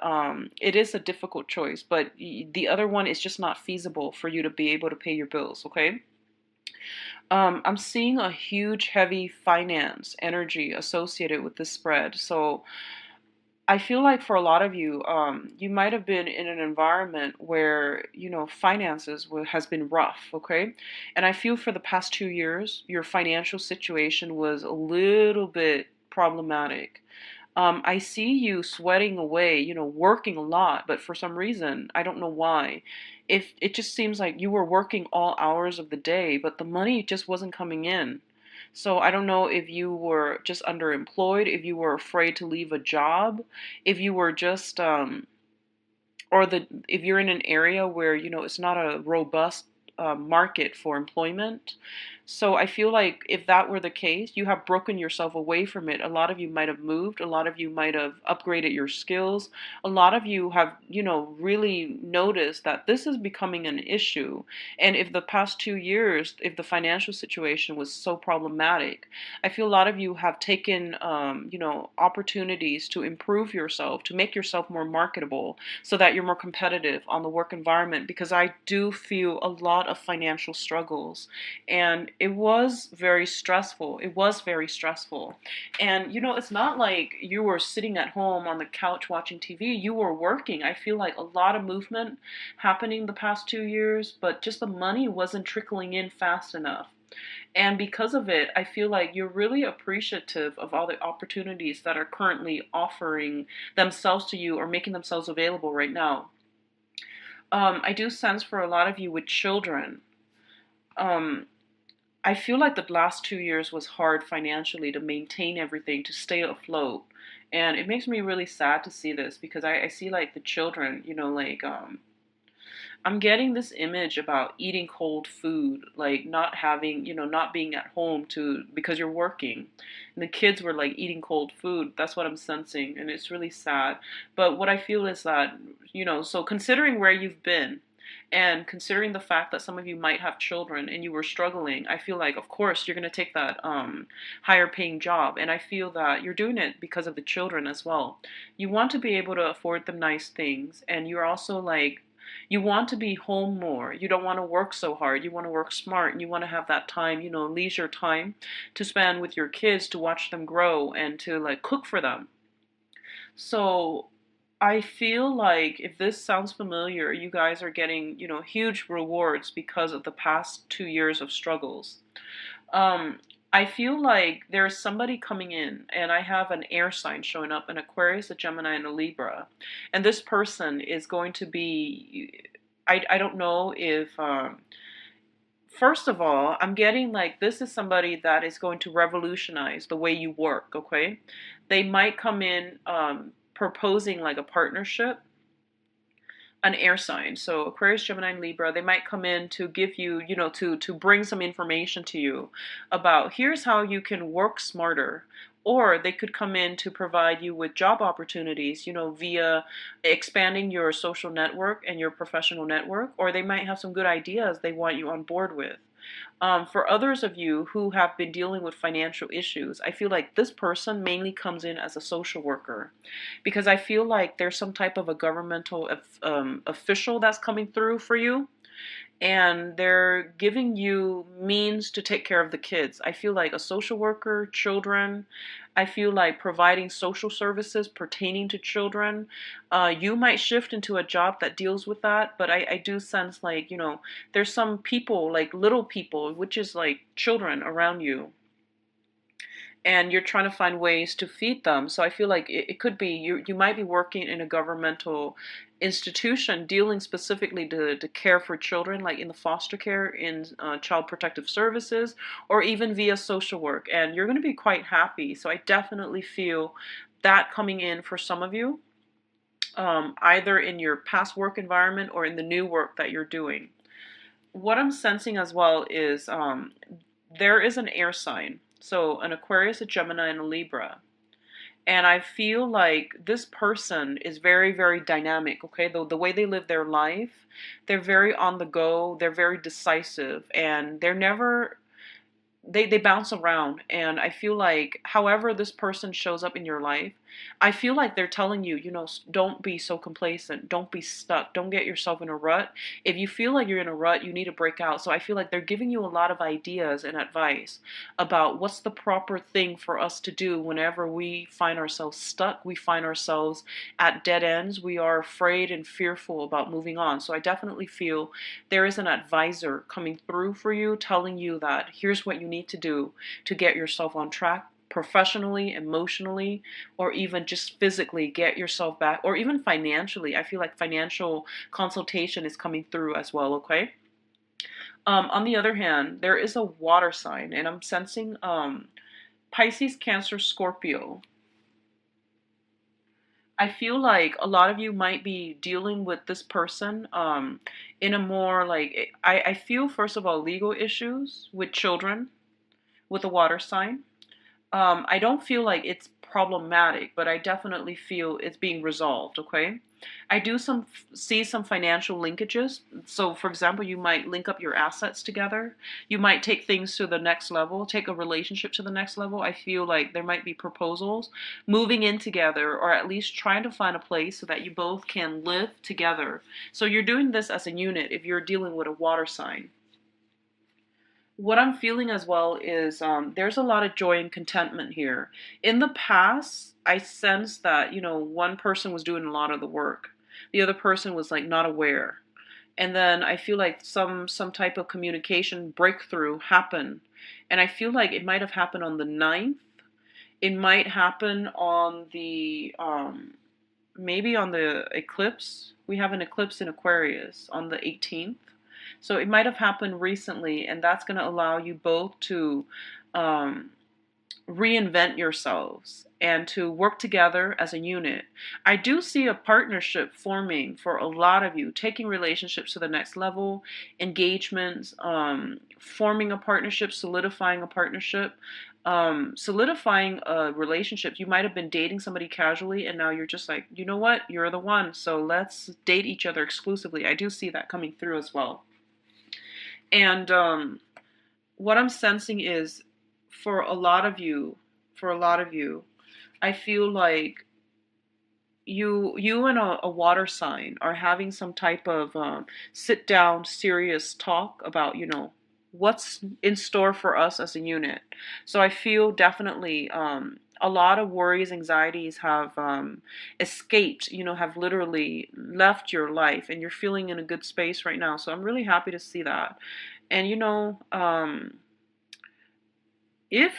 it is a difficult choice, but the other one is just not feasible for you to be able to pay your bills, okay? I'm seeing a huge, heavy finance energy associated with this spread. So I feel like for a lot of you, you might have been in an environment where, finances has been rough, okay? And I feel for the past 2 years, your financial situation was a little bit problematic. I see you sweating away, working a lot, but for some reason, I don't know why. If it just seems like you were working all hours of the day, but the money just wasn't coming in. So I don't know if you were just underemployed, if you were afraid to leave a job, if you were just or the if you're in an area where it's not a robust market for employment. So I feel like if that were the case, you have broken yourself away from it. A lot of you might have moved, a lot of you might have upgraded your skills, a lot of you have really noticed that this is becoming an issue. And if the past 2 years, if the financial situation was so problematic, I feel a lot of you have taken opportunities to improve yourself, to make yourself more marketable, so that you're more competitive on the work environment, because I do feel a lot of financial struggles, and it was very stressful. It was very stressful. And it's not like you were sitting at home on the couch watching TV. You were working. I feel like a lot of movement happening the past 2 years, but just the money wasn't trickling in fast enough. And because of it, I feel like you're really appreciative of all the opportunities that are currently offering themselves to you or making themselves available right now. I do sense for a lot of you with children, um, I feel like the last 2 years was hard financially to maintain everything, to stay afloat. And it makes me really sad to see this, because I see like the children, like I'm getting this image about eating cold food, like not having, not being at home to because you're working. And the kids were like eating cold food. That's what I'm sensing, and it's really sad. But what I feel is that, so considering where you've been and considering the fact that some of you might have children and you were struggling, I feel like of course you're going to take that higher paying job, and I feel that you're doing it because of the children as well. You want to be able to afford them nice things, and you're also like you want to be home more. You don't want to work so hard. You want to work smart, and you want to have that time, leisure time to spend with your kids, to watch them grow and to like cook for them. So I feel like if this sounds familiar, you guys are getting, huge rewards because of the past 2 years of struggles. Um, I feel like there's somebody coming in, and I have an air sign showing up, an Aquarius, a Gemini, and a Libra. And this person is going to be, I don't know if, first of all, I'm getting like this is somebody that is going to revolutionize the way you work, okay? They might come in proposing like a partnership, an air sign. So Aquarius, Gemini, and Libra, they might come in to give you, to bring some information to you about here's how you can work smarter. Or they could come in to provide you with job opportunities, via expanding your social network and your professional network. Or they might have some good ideas they want you on board with. For others of you who have been dealing with financial issues, I feel like this person mainly comes in as a social worker, because I feel like there's some type of a governmental official that's coming through for you, and they're giving you means to take care of the kids. I feel like a social worker, children. I feel like providing social services pertaining to children. You might shift into a job that deals with that, but I do sense like, there's some people, like little people, which is like children around you, and you're trying to find ways to feed them. So I feel like it could be you might be working in a governmental institution dealing specifically to care for children, like in the foster care, in child protective services, or even via social work. And you're going to be quite happy. So I definitely feel that coming in for some of you, either in your past work environment or in the new work that you're doing. What I'm sensing as well is there is an air sign. So an Aquarius, a Gemini, and a Libra. And I feel like this person is very, very dynamic, okay? The way they live their life, they're very on the go, they're very decisive, and they're never they bounce around. And I feel like however this person shows up in your life, I feel like they're telling you, don't be so complacent, don't be stuck, don't get yourself in a rut. If you feel like you're in a rut, you need to break out. So I feel like they're giving you a lot of ideas and advice about what's the proper thing for us to do whenever we find ourselves stuck, we find ourselves at dead ends, we are afraid and fearful about moving on. So I definitely feel there is an advisor coming through for you, telling you that here's what you need to do to get yourself on track, professionally, emotionally, or even just physically get yourself back, or even financially. I feel like financial consultation is coming through as well, okay? On the other hand, there is a water sign, and I'm sensing Pisces, Cancer, Scorpio. I feel like a lot of you might be dealing with this person in a more like, I feel, first of all, legal issues with children with a water sign. I don't feel like it's problematic, but I definitely feel it's being resolved, okay? I do see some financial linkages. So for example, you might link up your assets together. You might take things to the next level, take a relationship to the next level. I feel like there might be proposals, moving in together, or at least trying to find a place so that you both can live together. So you're doing this as a unit if you're dealing with a water sign. What I'm feeling as well is there's a lot of joy and contentment here. In the past, I sensed that, one person was doing a lot of the work. The other person was like not aware. And then I feel like some type of communication breakthrough happened. And I feel like it might have happened on the 9th. It might happen on the maybe on the eclipse. We have an eclipse in Aquarius on the 18th. So it might have happened recently, and that's going to allow you both to um, reinvent yourselves and to work together as a unit. I do see a partnership forming for a lot of you, taking relationships to the next level, engagements, forming a partnership, solidifying a partnership, solidifying a relationship. You might have been dating somebody casually, and now you're just like, you know what, you're the one, so let's date each other exclusively. I do see that coming through as well. And what I'm sensing is, for a lot of you, I feel like you and a water sign are having some type of sit down, serious talk about, what's in store for us as a unit. So I feel definitely a lot of worries, anxieties have escaped, have literally left your life, and you're feeling in a good space right now. So I'm really happy to see that. And if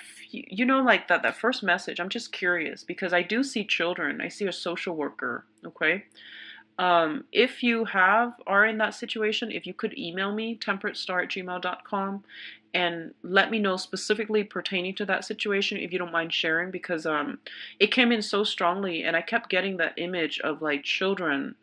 like that first message, I'm just curious because I do see children. I see a social worker, okay? If you are in that situation, if you could email me, temperatestar@gmail.com, and let me know specifically pertaining to that situation, if you don't mind sharing, because it came in so strongly, and I kept getting that image of like children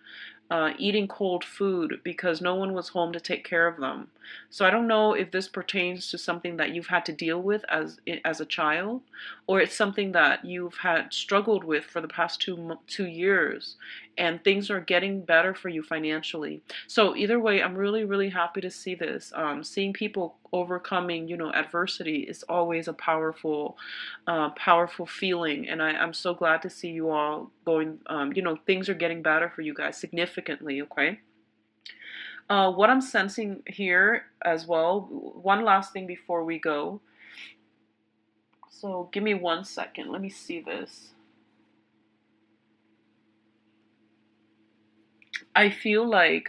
eating cold food because no one was home to take care of them. So I don't know if this pertains to something that you've had to deal with as a child, or it's something that you've had struggled with for the past 2 years, and things are getting better for you financially. So either way, I'm really, really happy to see this. Seeing people overcoming, adversity is always a powerful feeling, and I'm so glad to see you all going. Things are getting better for you guys significantly. Okay. What I'm sensing here as well. One last thing before we go. So give me 1 second. Let me see this. I feel like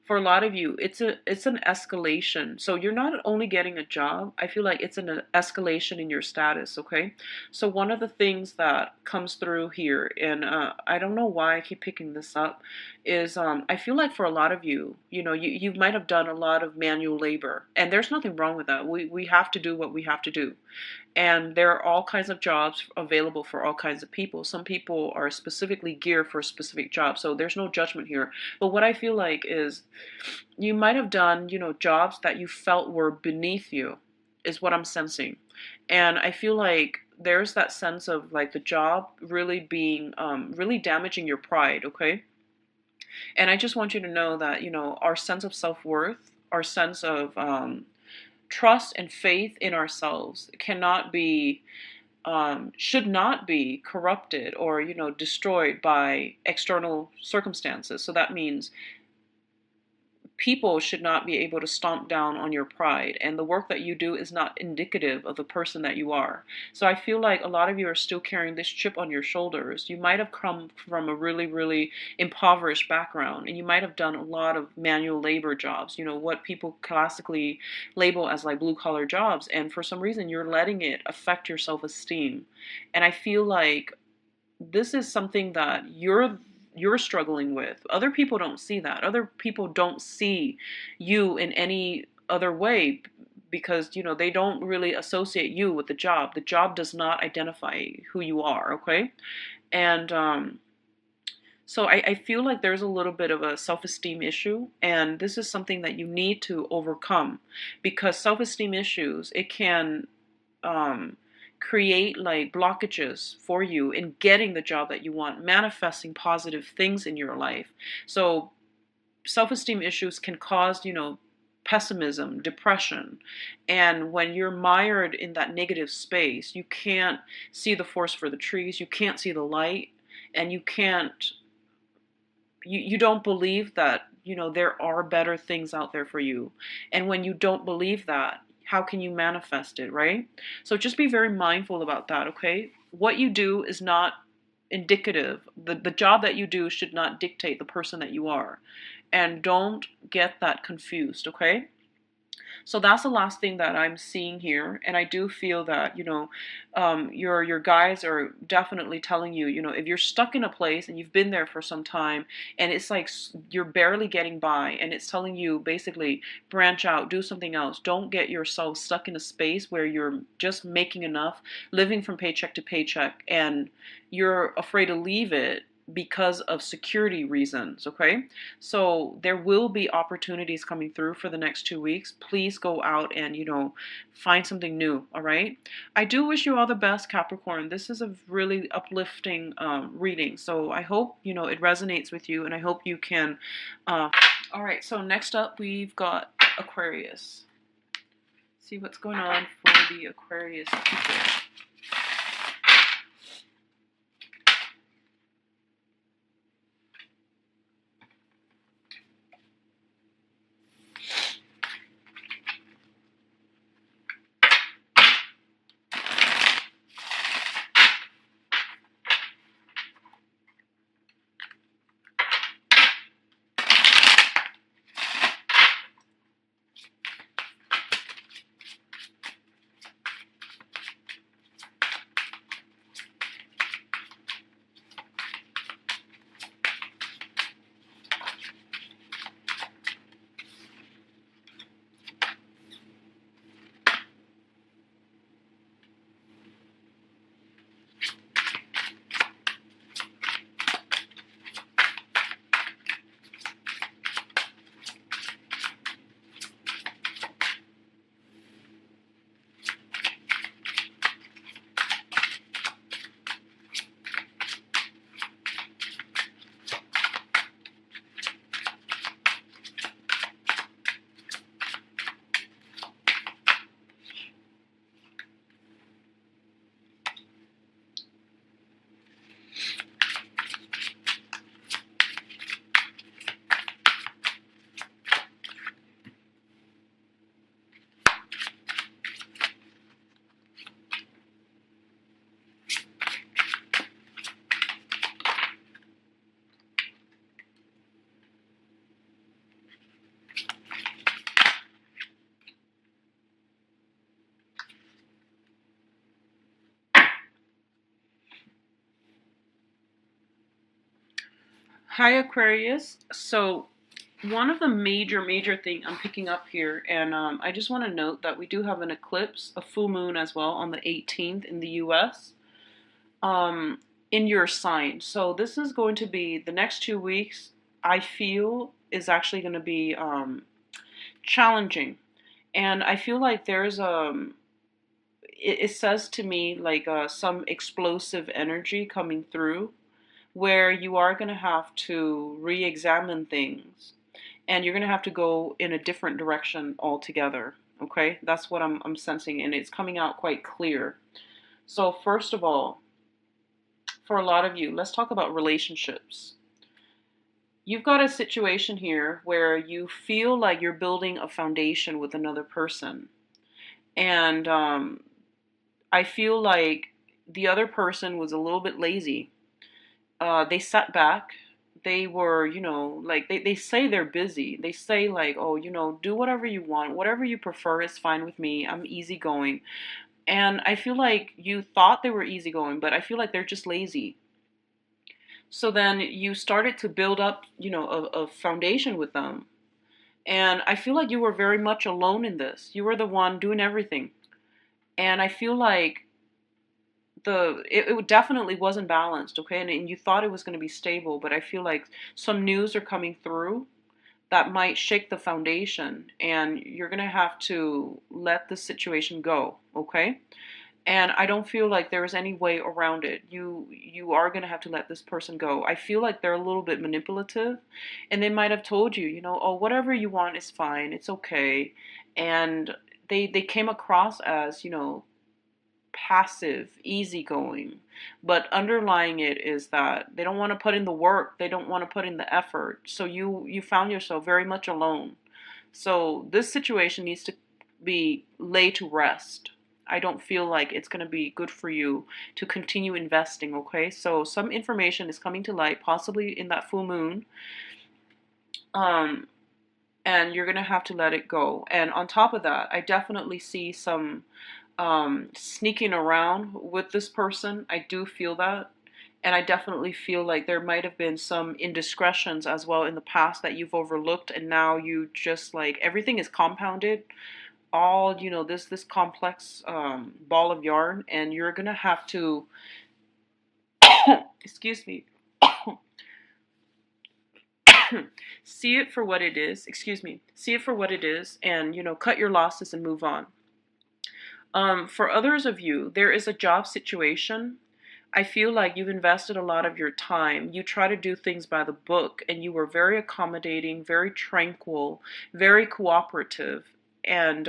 for a lot of you, it's an escalation. So you're not only getting a job, I feel like it's an escalation in your status, okay? So one of the things that comes through here, and I don't know why I keep picking this up, is I feel like for a lot of you, you might have done a lot of manual labor, and there's nothing wrong with that. We have to do what we have to do. And there are all kinds of jobs available for all kinds of people. Some people are specifically geared for a specific job, so there's no judgment here. But what I feel like is you might have done, jobs that you felt were beneath you, is what I'm sensing. And I feel like there's that sense of like the job really being, really damaging your pride, okay? And I just want you to know that, our sense of self-worth, our sense of trust and faith in ourselves should not be corrupted or destroyed by external circumstances. So that means people should not be able to stomp down on your pride, and the work that you do is not indicative of the person that you are. So I feel like a lot of you are still carrying this chip on your shoulders. You might have come from a really, really impoverished background, and you might have done a lot of manual labor jobs, you know, what people classically label as like blue collar jobs, and for some reason you're letting it affect your self-esteem. And I feel like this is something that you're struggling with. Other people don't see that. Other people don't see you in any other way because, you know, they don't really associate you with the job. The job does not identify who you are, okay? And so I feel like there's a little bit of a self-esteem issue, and this is something that you need to overcome, because self-esteem issues, it can um, create like blockages for you in getting the job that you want, manifesting positive things in your life. So self-esteem issues can cause, you know, pessimism, depression. And when you're mired in that negative space, you can't see the forest for the trees, you can't see the light, and you don't believe that, you know, there are better things out there for you. And when you don't believe that, how can you manifest it, right? So just be very mindful about that, okay? What you do is not indicative. The job that you do should not dictate the person that you are. And don't get that confused, okay? So that's the last thing that I'm seeing here, and I do feel that, you know, your guides are definitely telling you, you know, if you're stuck in a place and you've been there for some time, and it's like you're barely getting by, and it's telling you basically branch out, do something else. Don't get yourself stuck in a space where you're just making enough, living from paycheck to paycheck, and you're afraid to leave it because of security reasons, okay? So there will be opportunities coming through for the next 2 weeks. Please go out and, you know, find something new, all right? I do wish you all the best, Capricorn. This is a really uplifting reading. So I hope, you know, it resonates with you, and I hope you can. All right, so next up we've got Aquarius. See what's going on for the Aquarius people. Hi, Aquarius. So one of the major thing I'm picking up here, and I just want to note that we do have an eclipse, a full moon as well, on the 18th in the US, in your sign. So this is going to be the next 2 weeks. I feel is actually going to be challenging, and I feel like there's it says to me like some explosive energy coming through, where you are going to have to re-examine things, and you're going to have to go in a different direction altogether, okay? That's what I'm sensing, and it's coming out quite clear. So first of all, for a lot of you, let's talk about relationships. You've got a situation here where you feel like you're building a foundation with another person. And I feel like the other person was a little bit lazy. They sat back. They were, like they say they're busy. They say, like, oh, do whatever you want. Whatever you prefer is fine with me. I'm easygoing. And I feel like you thought they were easygoing, but I feel like they're just lazy. So then you started to build up, a foundation with them. And I feel like you were very much alone in this. You were the one doing everything. And I feel like it definitely wasn't balanced, okay? And you thought it was going to be stable, but I feel like some news are coming through that might shake the foundation, and you're going to have to let the situation go, okay? And I don't feel like there is any way around it. You are going to have to let this person go. I feel like they're a little bit manipulative, and they might have told you, oh, whatever you want is fine, it's okay. And they came across as, passive, easygoing, but underlying it is that they don't want to put in the work, they don't want to put in the effort. So you found yourself very much alone. So this situation needs to be laid to rest. I don't feel like it's going to be good for you to continue investing, okay? So some information is coming to light, possibly in that full moon. Um, and you're going to have to let it go. And on top of that, I definitely see some sneaking around with this person. I do feel that. And I definitely feel like there might have been some indiscretions as well in the past that you've overlooked, and now you just like everything is compounded, all this complex ball of yarn, and you're gonna have to excuse me see it for what it is. Excuse me, see it for what it is, and cut your losses and move on. For others of you, there is a job situation. I feel like you've invested a lot of your time. You try to do things by the book, and you were very accommodating, very tranquil, very cooperative. And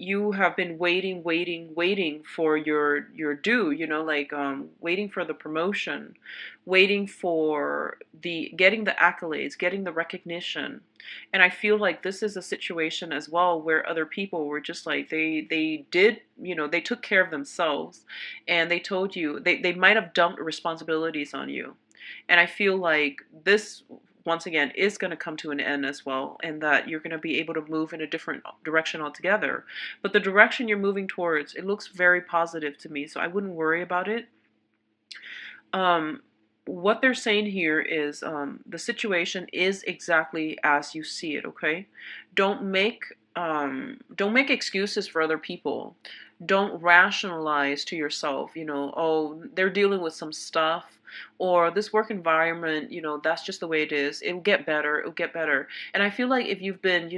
you have been waiting for your due, like waiting for the promotion, waiting for the getting the accolades, getting the recognition. And I feel like this is a situation as well where other people were just like they did, they took care of themselves, and they told you they might have dumped responsibilities on you. And I feel like this once again is going to come to an end as well, and that you're going to be able to move in a different direction altogether. But the direction you're moving towards, it looks very positive to me, so I wouldn't worry about it. What they're saying here is the situation is exactly as you see it, okay? Don't make don't make excuses for other people. Don't rationalize to yourself, oh, they're dealing with some stuff, or this work environment, that's just the way it is. It'll get better, it'll get better. And I feel like if you've been,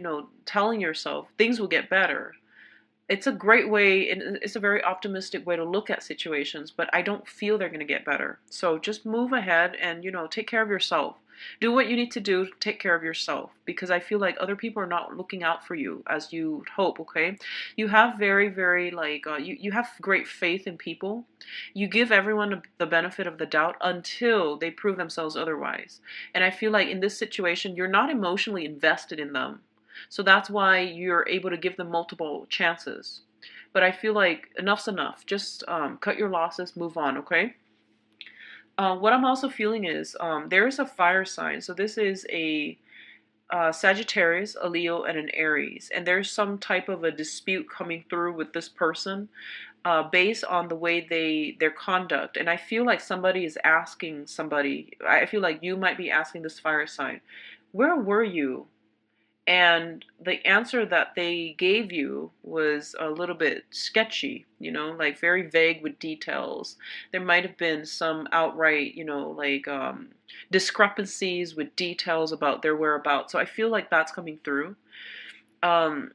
telling yourself things will get better, it's a great way, and it's a very optimistic way to look at situations, but I don't feel they're going to get better. So just move ahead and, take care of yourself. Do what you need to do to take care of yourself, because I feel like other people are not looking out for you as you hope, okay? You have very, very, like, you have great faith in people. You give everyone the benefit of the doubt until they prove themselves otherwise. And I feel like in this situation, you're not emotionally invested in them. So that's why you're able to give them multiple chances. But I feel like enough's enough. Just cut your losses, move on, okay? What I'm also feeling is there is a fire sign. So this is a Sagittarius, a Leo, and an Aries. And there's some type of a dispute coming through with this person based on the way their conduct. And I feel like somebody is asking somebody, I feel like you might be asking this fire sign, where were you? And the answer that they gave you was a little bit sketchy, like very vague with details. There might have been some outright, like discrepancies with details about their whereabouts. So I feel like that's coming through. Um,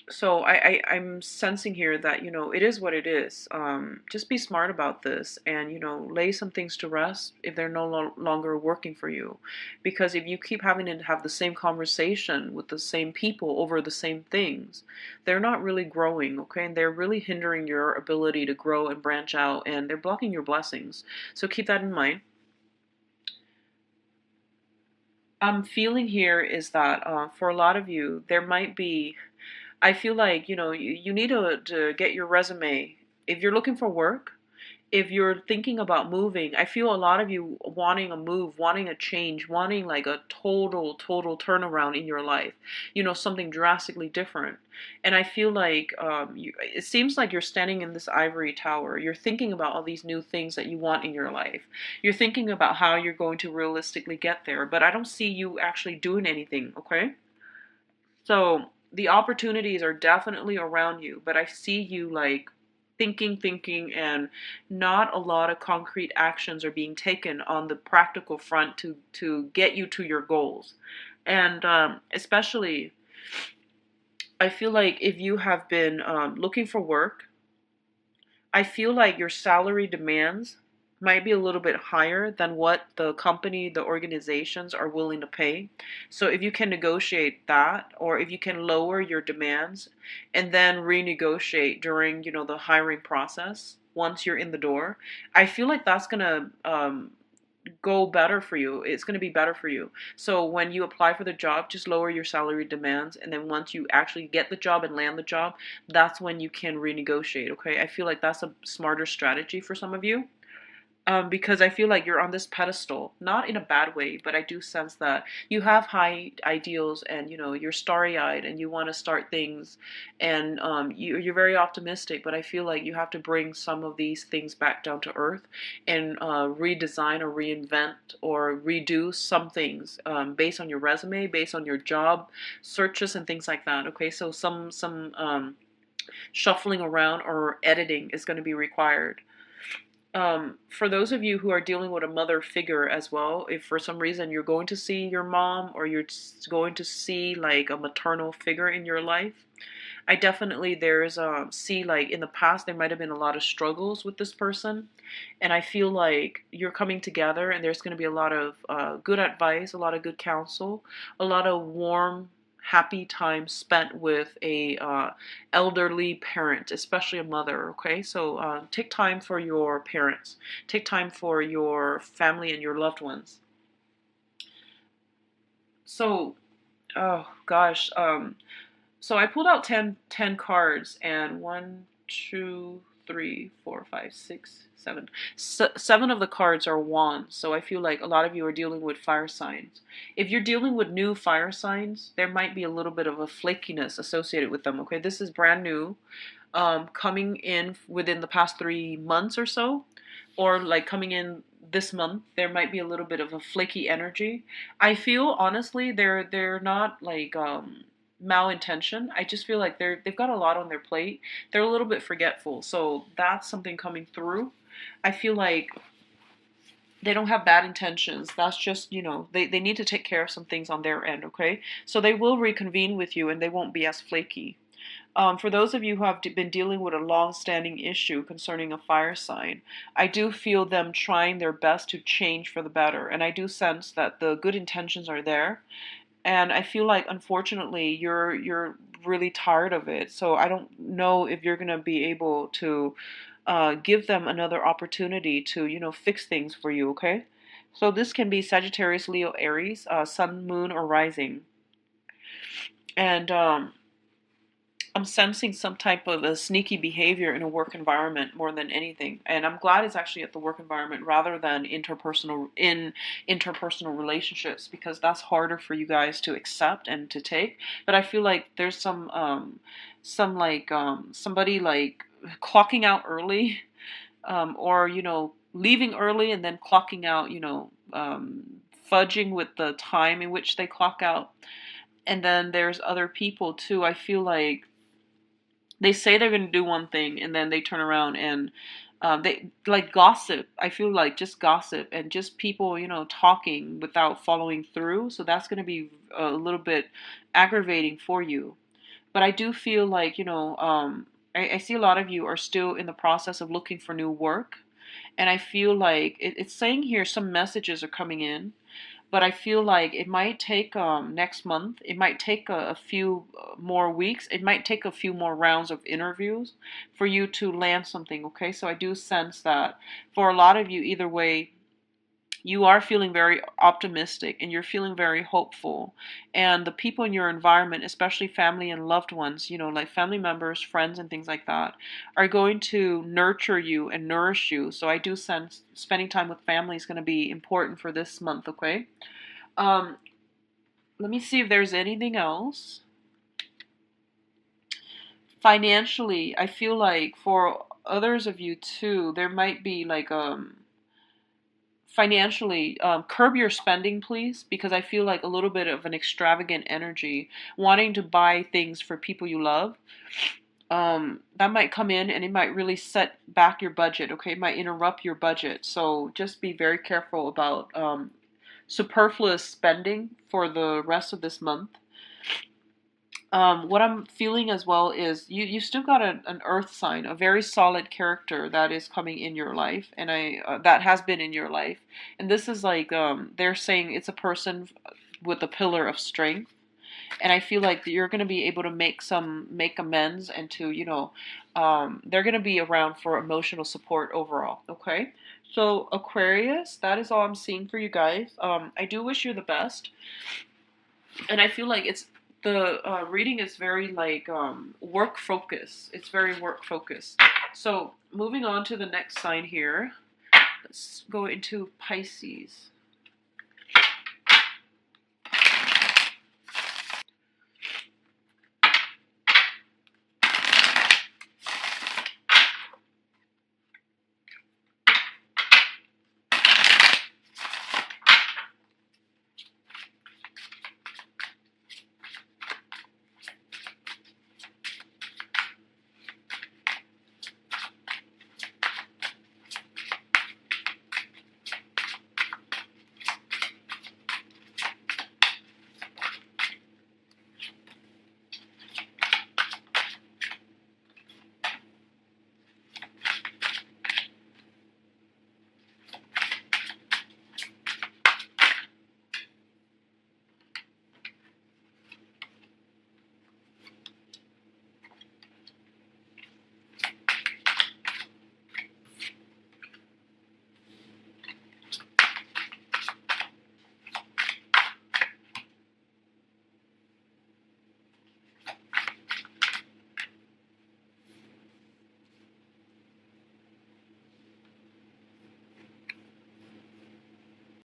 so I'm sensing here that, it is what it is. Just be smart about this, and, lay some things to rest if they're no longer working for you. Because if you keep having to have the same conversation with the same people over the same things, they're not really growing, okay? And they're really hindering your ability to grow and branch out, and they're blocking your blessings. So keep that in mind. I'm feeling here is that for a lot of you, there might be, I feel like, you need to get your resume. If you're looking for work, if you're thinking about moving, I feel a lot of you wanting a move, wanting a change, wanting like a total turnaround in your life, something drastically different. And I feel like it seems like you're standing in this ivory tower. You're thinking about all these new things that you want in your life. You're thinking about how you're going to realistically get there, but I don't see you actually doing anything, okay? So the opportunities are definitely around you, but I see you like thinking, and not a lot of concrete actions are being taken on the practical front to get you to your goals. And especially, I feel like if you have been looking for work, I feel like your salary demands might be a little bit higher than what the company, the organizations are willing to pay. So if you can negotiate that, or if you can lower your demands and then renegotiate during, the hiring process once you're in the door, I feel like that's gonna go better for you. It's going to be better for you. So when you apply for the job, just lower your salary demands. And then once you actually get the job and land the job, that's when you can renegotiate. Okay. I feel like that's a smarter strategy for some of you, because I feel like you're on this pedestal, not in a bad way, but I do sense that you have high ideals, and you're starry-eyed and you want to start things, and you're very optimistic. But I feel like you have to bring some of these things back down to earth and redesign or reinvent or redo some things based on your resume, based on your job searches and things like that. Okay, so some shuffling around or editing is going to be required. For those of you who are dealing with a mother figure as well, if for some reason you're going to see your mom, or you're going to see like a maternal figure in your life, I definitely there's see like in the past there might have been a lot of struggles with this person, and I feel like you're coming together, and there's going to be a lot of good advice, a lot of good counsel, a lot of warm, happy time spent with a elderly parent, especially a mother. Okay, so take time for your parents, take time for your family and your loved ones. So, oh gosh, so I pulled out ten cards, and one, two, three, four, five, six, seven. Seven of the cards are wands. So I feel like a lot of you are dealing with fire signs. If you're dealing with new fire signs, there might be a little bit of a flakiness associated with them. Okay, this is brand new, coming in within the past 3 months or so, or like coming in this month. There might be a little bit of a flaky energy. I feel honestly they're not like malintention. I just feel like they've got a lot on their plate. They're a little bit forgetful. So that's something coming through. I feel like they don't have bad intentions. That's just, they need to take care of some things on their end, okay? So they will reconvene with you, and they won't be as flaky. For those of you who have been dealing with a long-standing issue concerning a fire sign, I do feel them trying their best to change for the better, and I do sense that the good intentions are there. And I feel like, unfortunately, you're really tired of it. So I don't know if you're gonna be able to give them another opportunity to fix things for you. Okay, so this can be Sagittarius, Leo, Aries, Sun, Moon, or Rising, and I'm sensing some type of a sneaky behavior in a work environment more than anything. And I'm glad it's actually at the work environment rather than interpersonal relationships, because that's harder for you guys to accept and to take. But I feel like there's some like somebody like clocking out early, or leaving early and then clocking out, fudging with the time in which they clock out. And then there's other people too. I feel like they say they're going to do one thing, and then they turn around and they like gossip. I feel like just gossip and just people, talking without following through. So that's going to be a little bit aggravating for you. But I do feel like, I see a lot of you are still in the process of looking for new work. And I feel like it's saying here some messages are coming in, but I feel like it might take next month. It might take a few more weeks. It might take a few more rounds of interviews for you to land something. Okay, so I do sense that for a lot of you, either way, You are feeling very optimistic and you're feeling very hopeful. And the people in your environment, especially family and loved ones, you know, like family members, friends, and things like that, are going to nurture you and nourish you. So I do sense spending time with family is going to be important for this month, okay? Um, Let me see if there's anything else. Financially, I feel like for others of you too, there might be like financially, curb your spending, please, because I feel like a little bit of an extravagant energy, wanting to buy things for people you love. That might come in and it might really set back your budget. Okay, it might interrupt your budget. So just be very careful about superfluous spending for the rest of this month. What I'm feeling as well is you still got an earth sign, a very solid character that is coming in your life, and that has been in your life, and this is like they're saying it's a person with a pillar of strength, and I feel like that you're going to be able to make amends and to they're going to be around for emotional support overall. Okay, so Aquarius, that is all I'm seeing for you guys. I do wish you the best, and I feel like it's the reading is very like work focus. It's very work focused. So moving on to the next sign here, let's go into Pisces.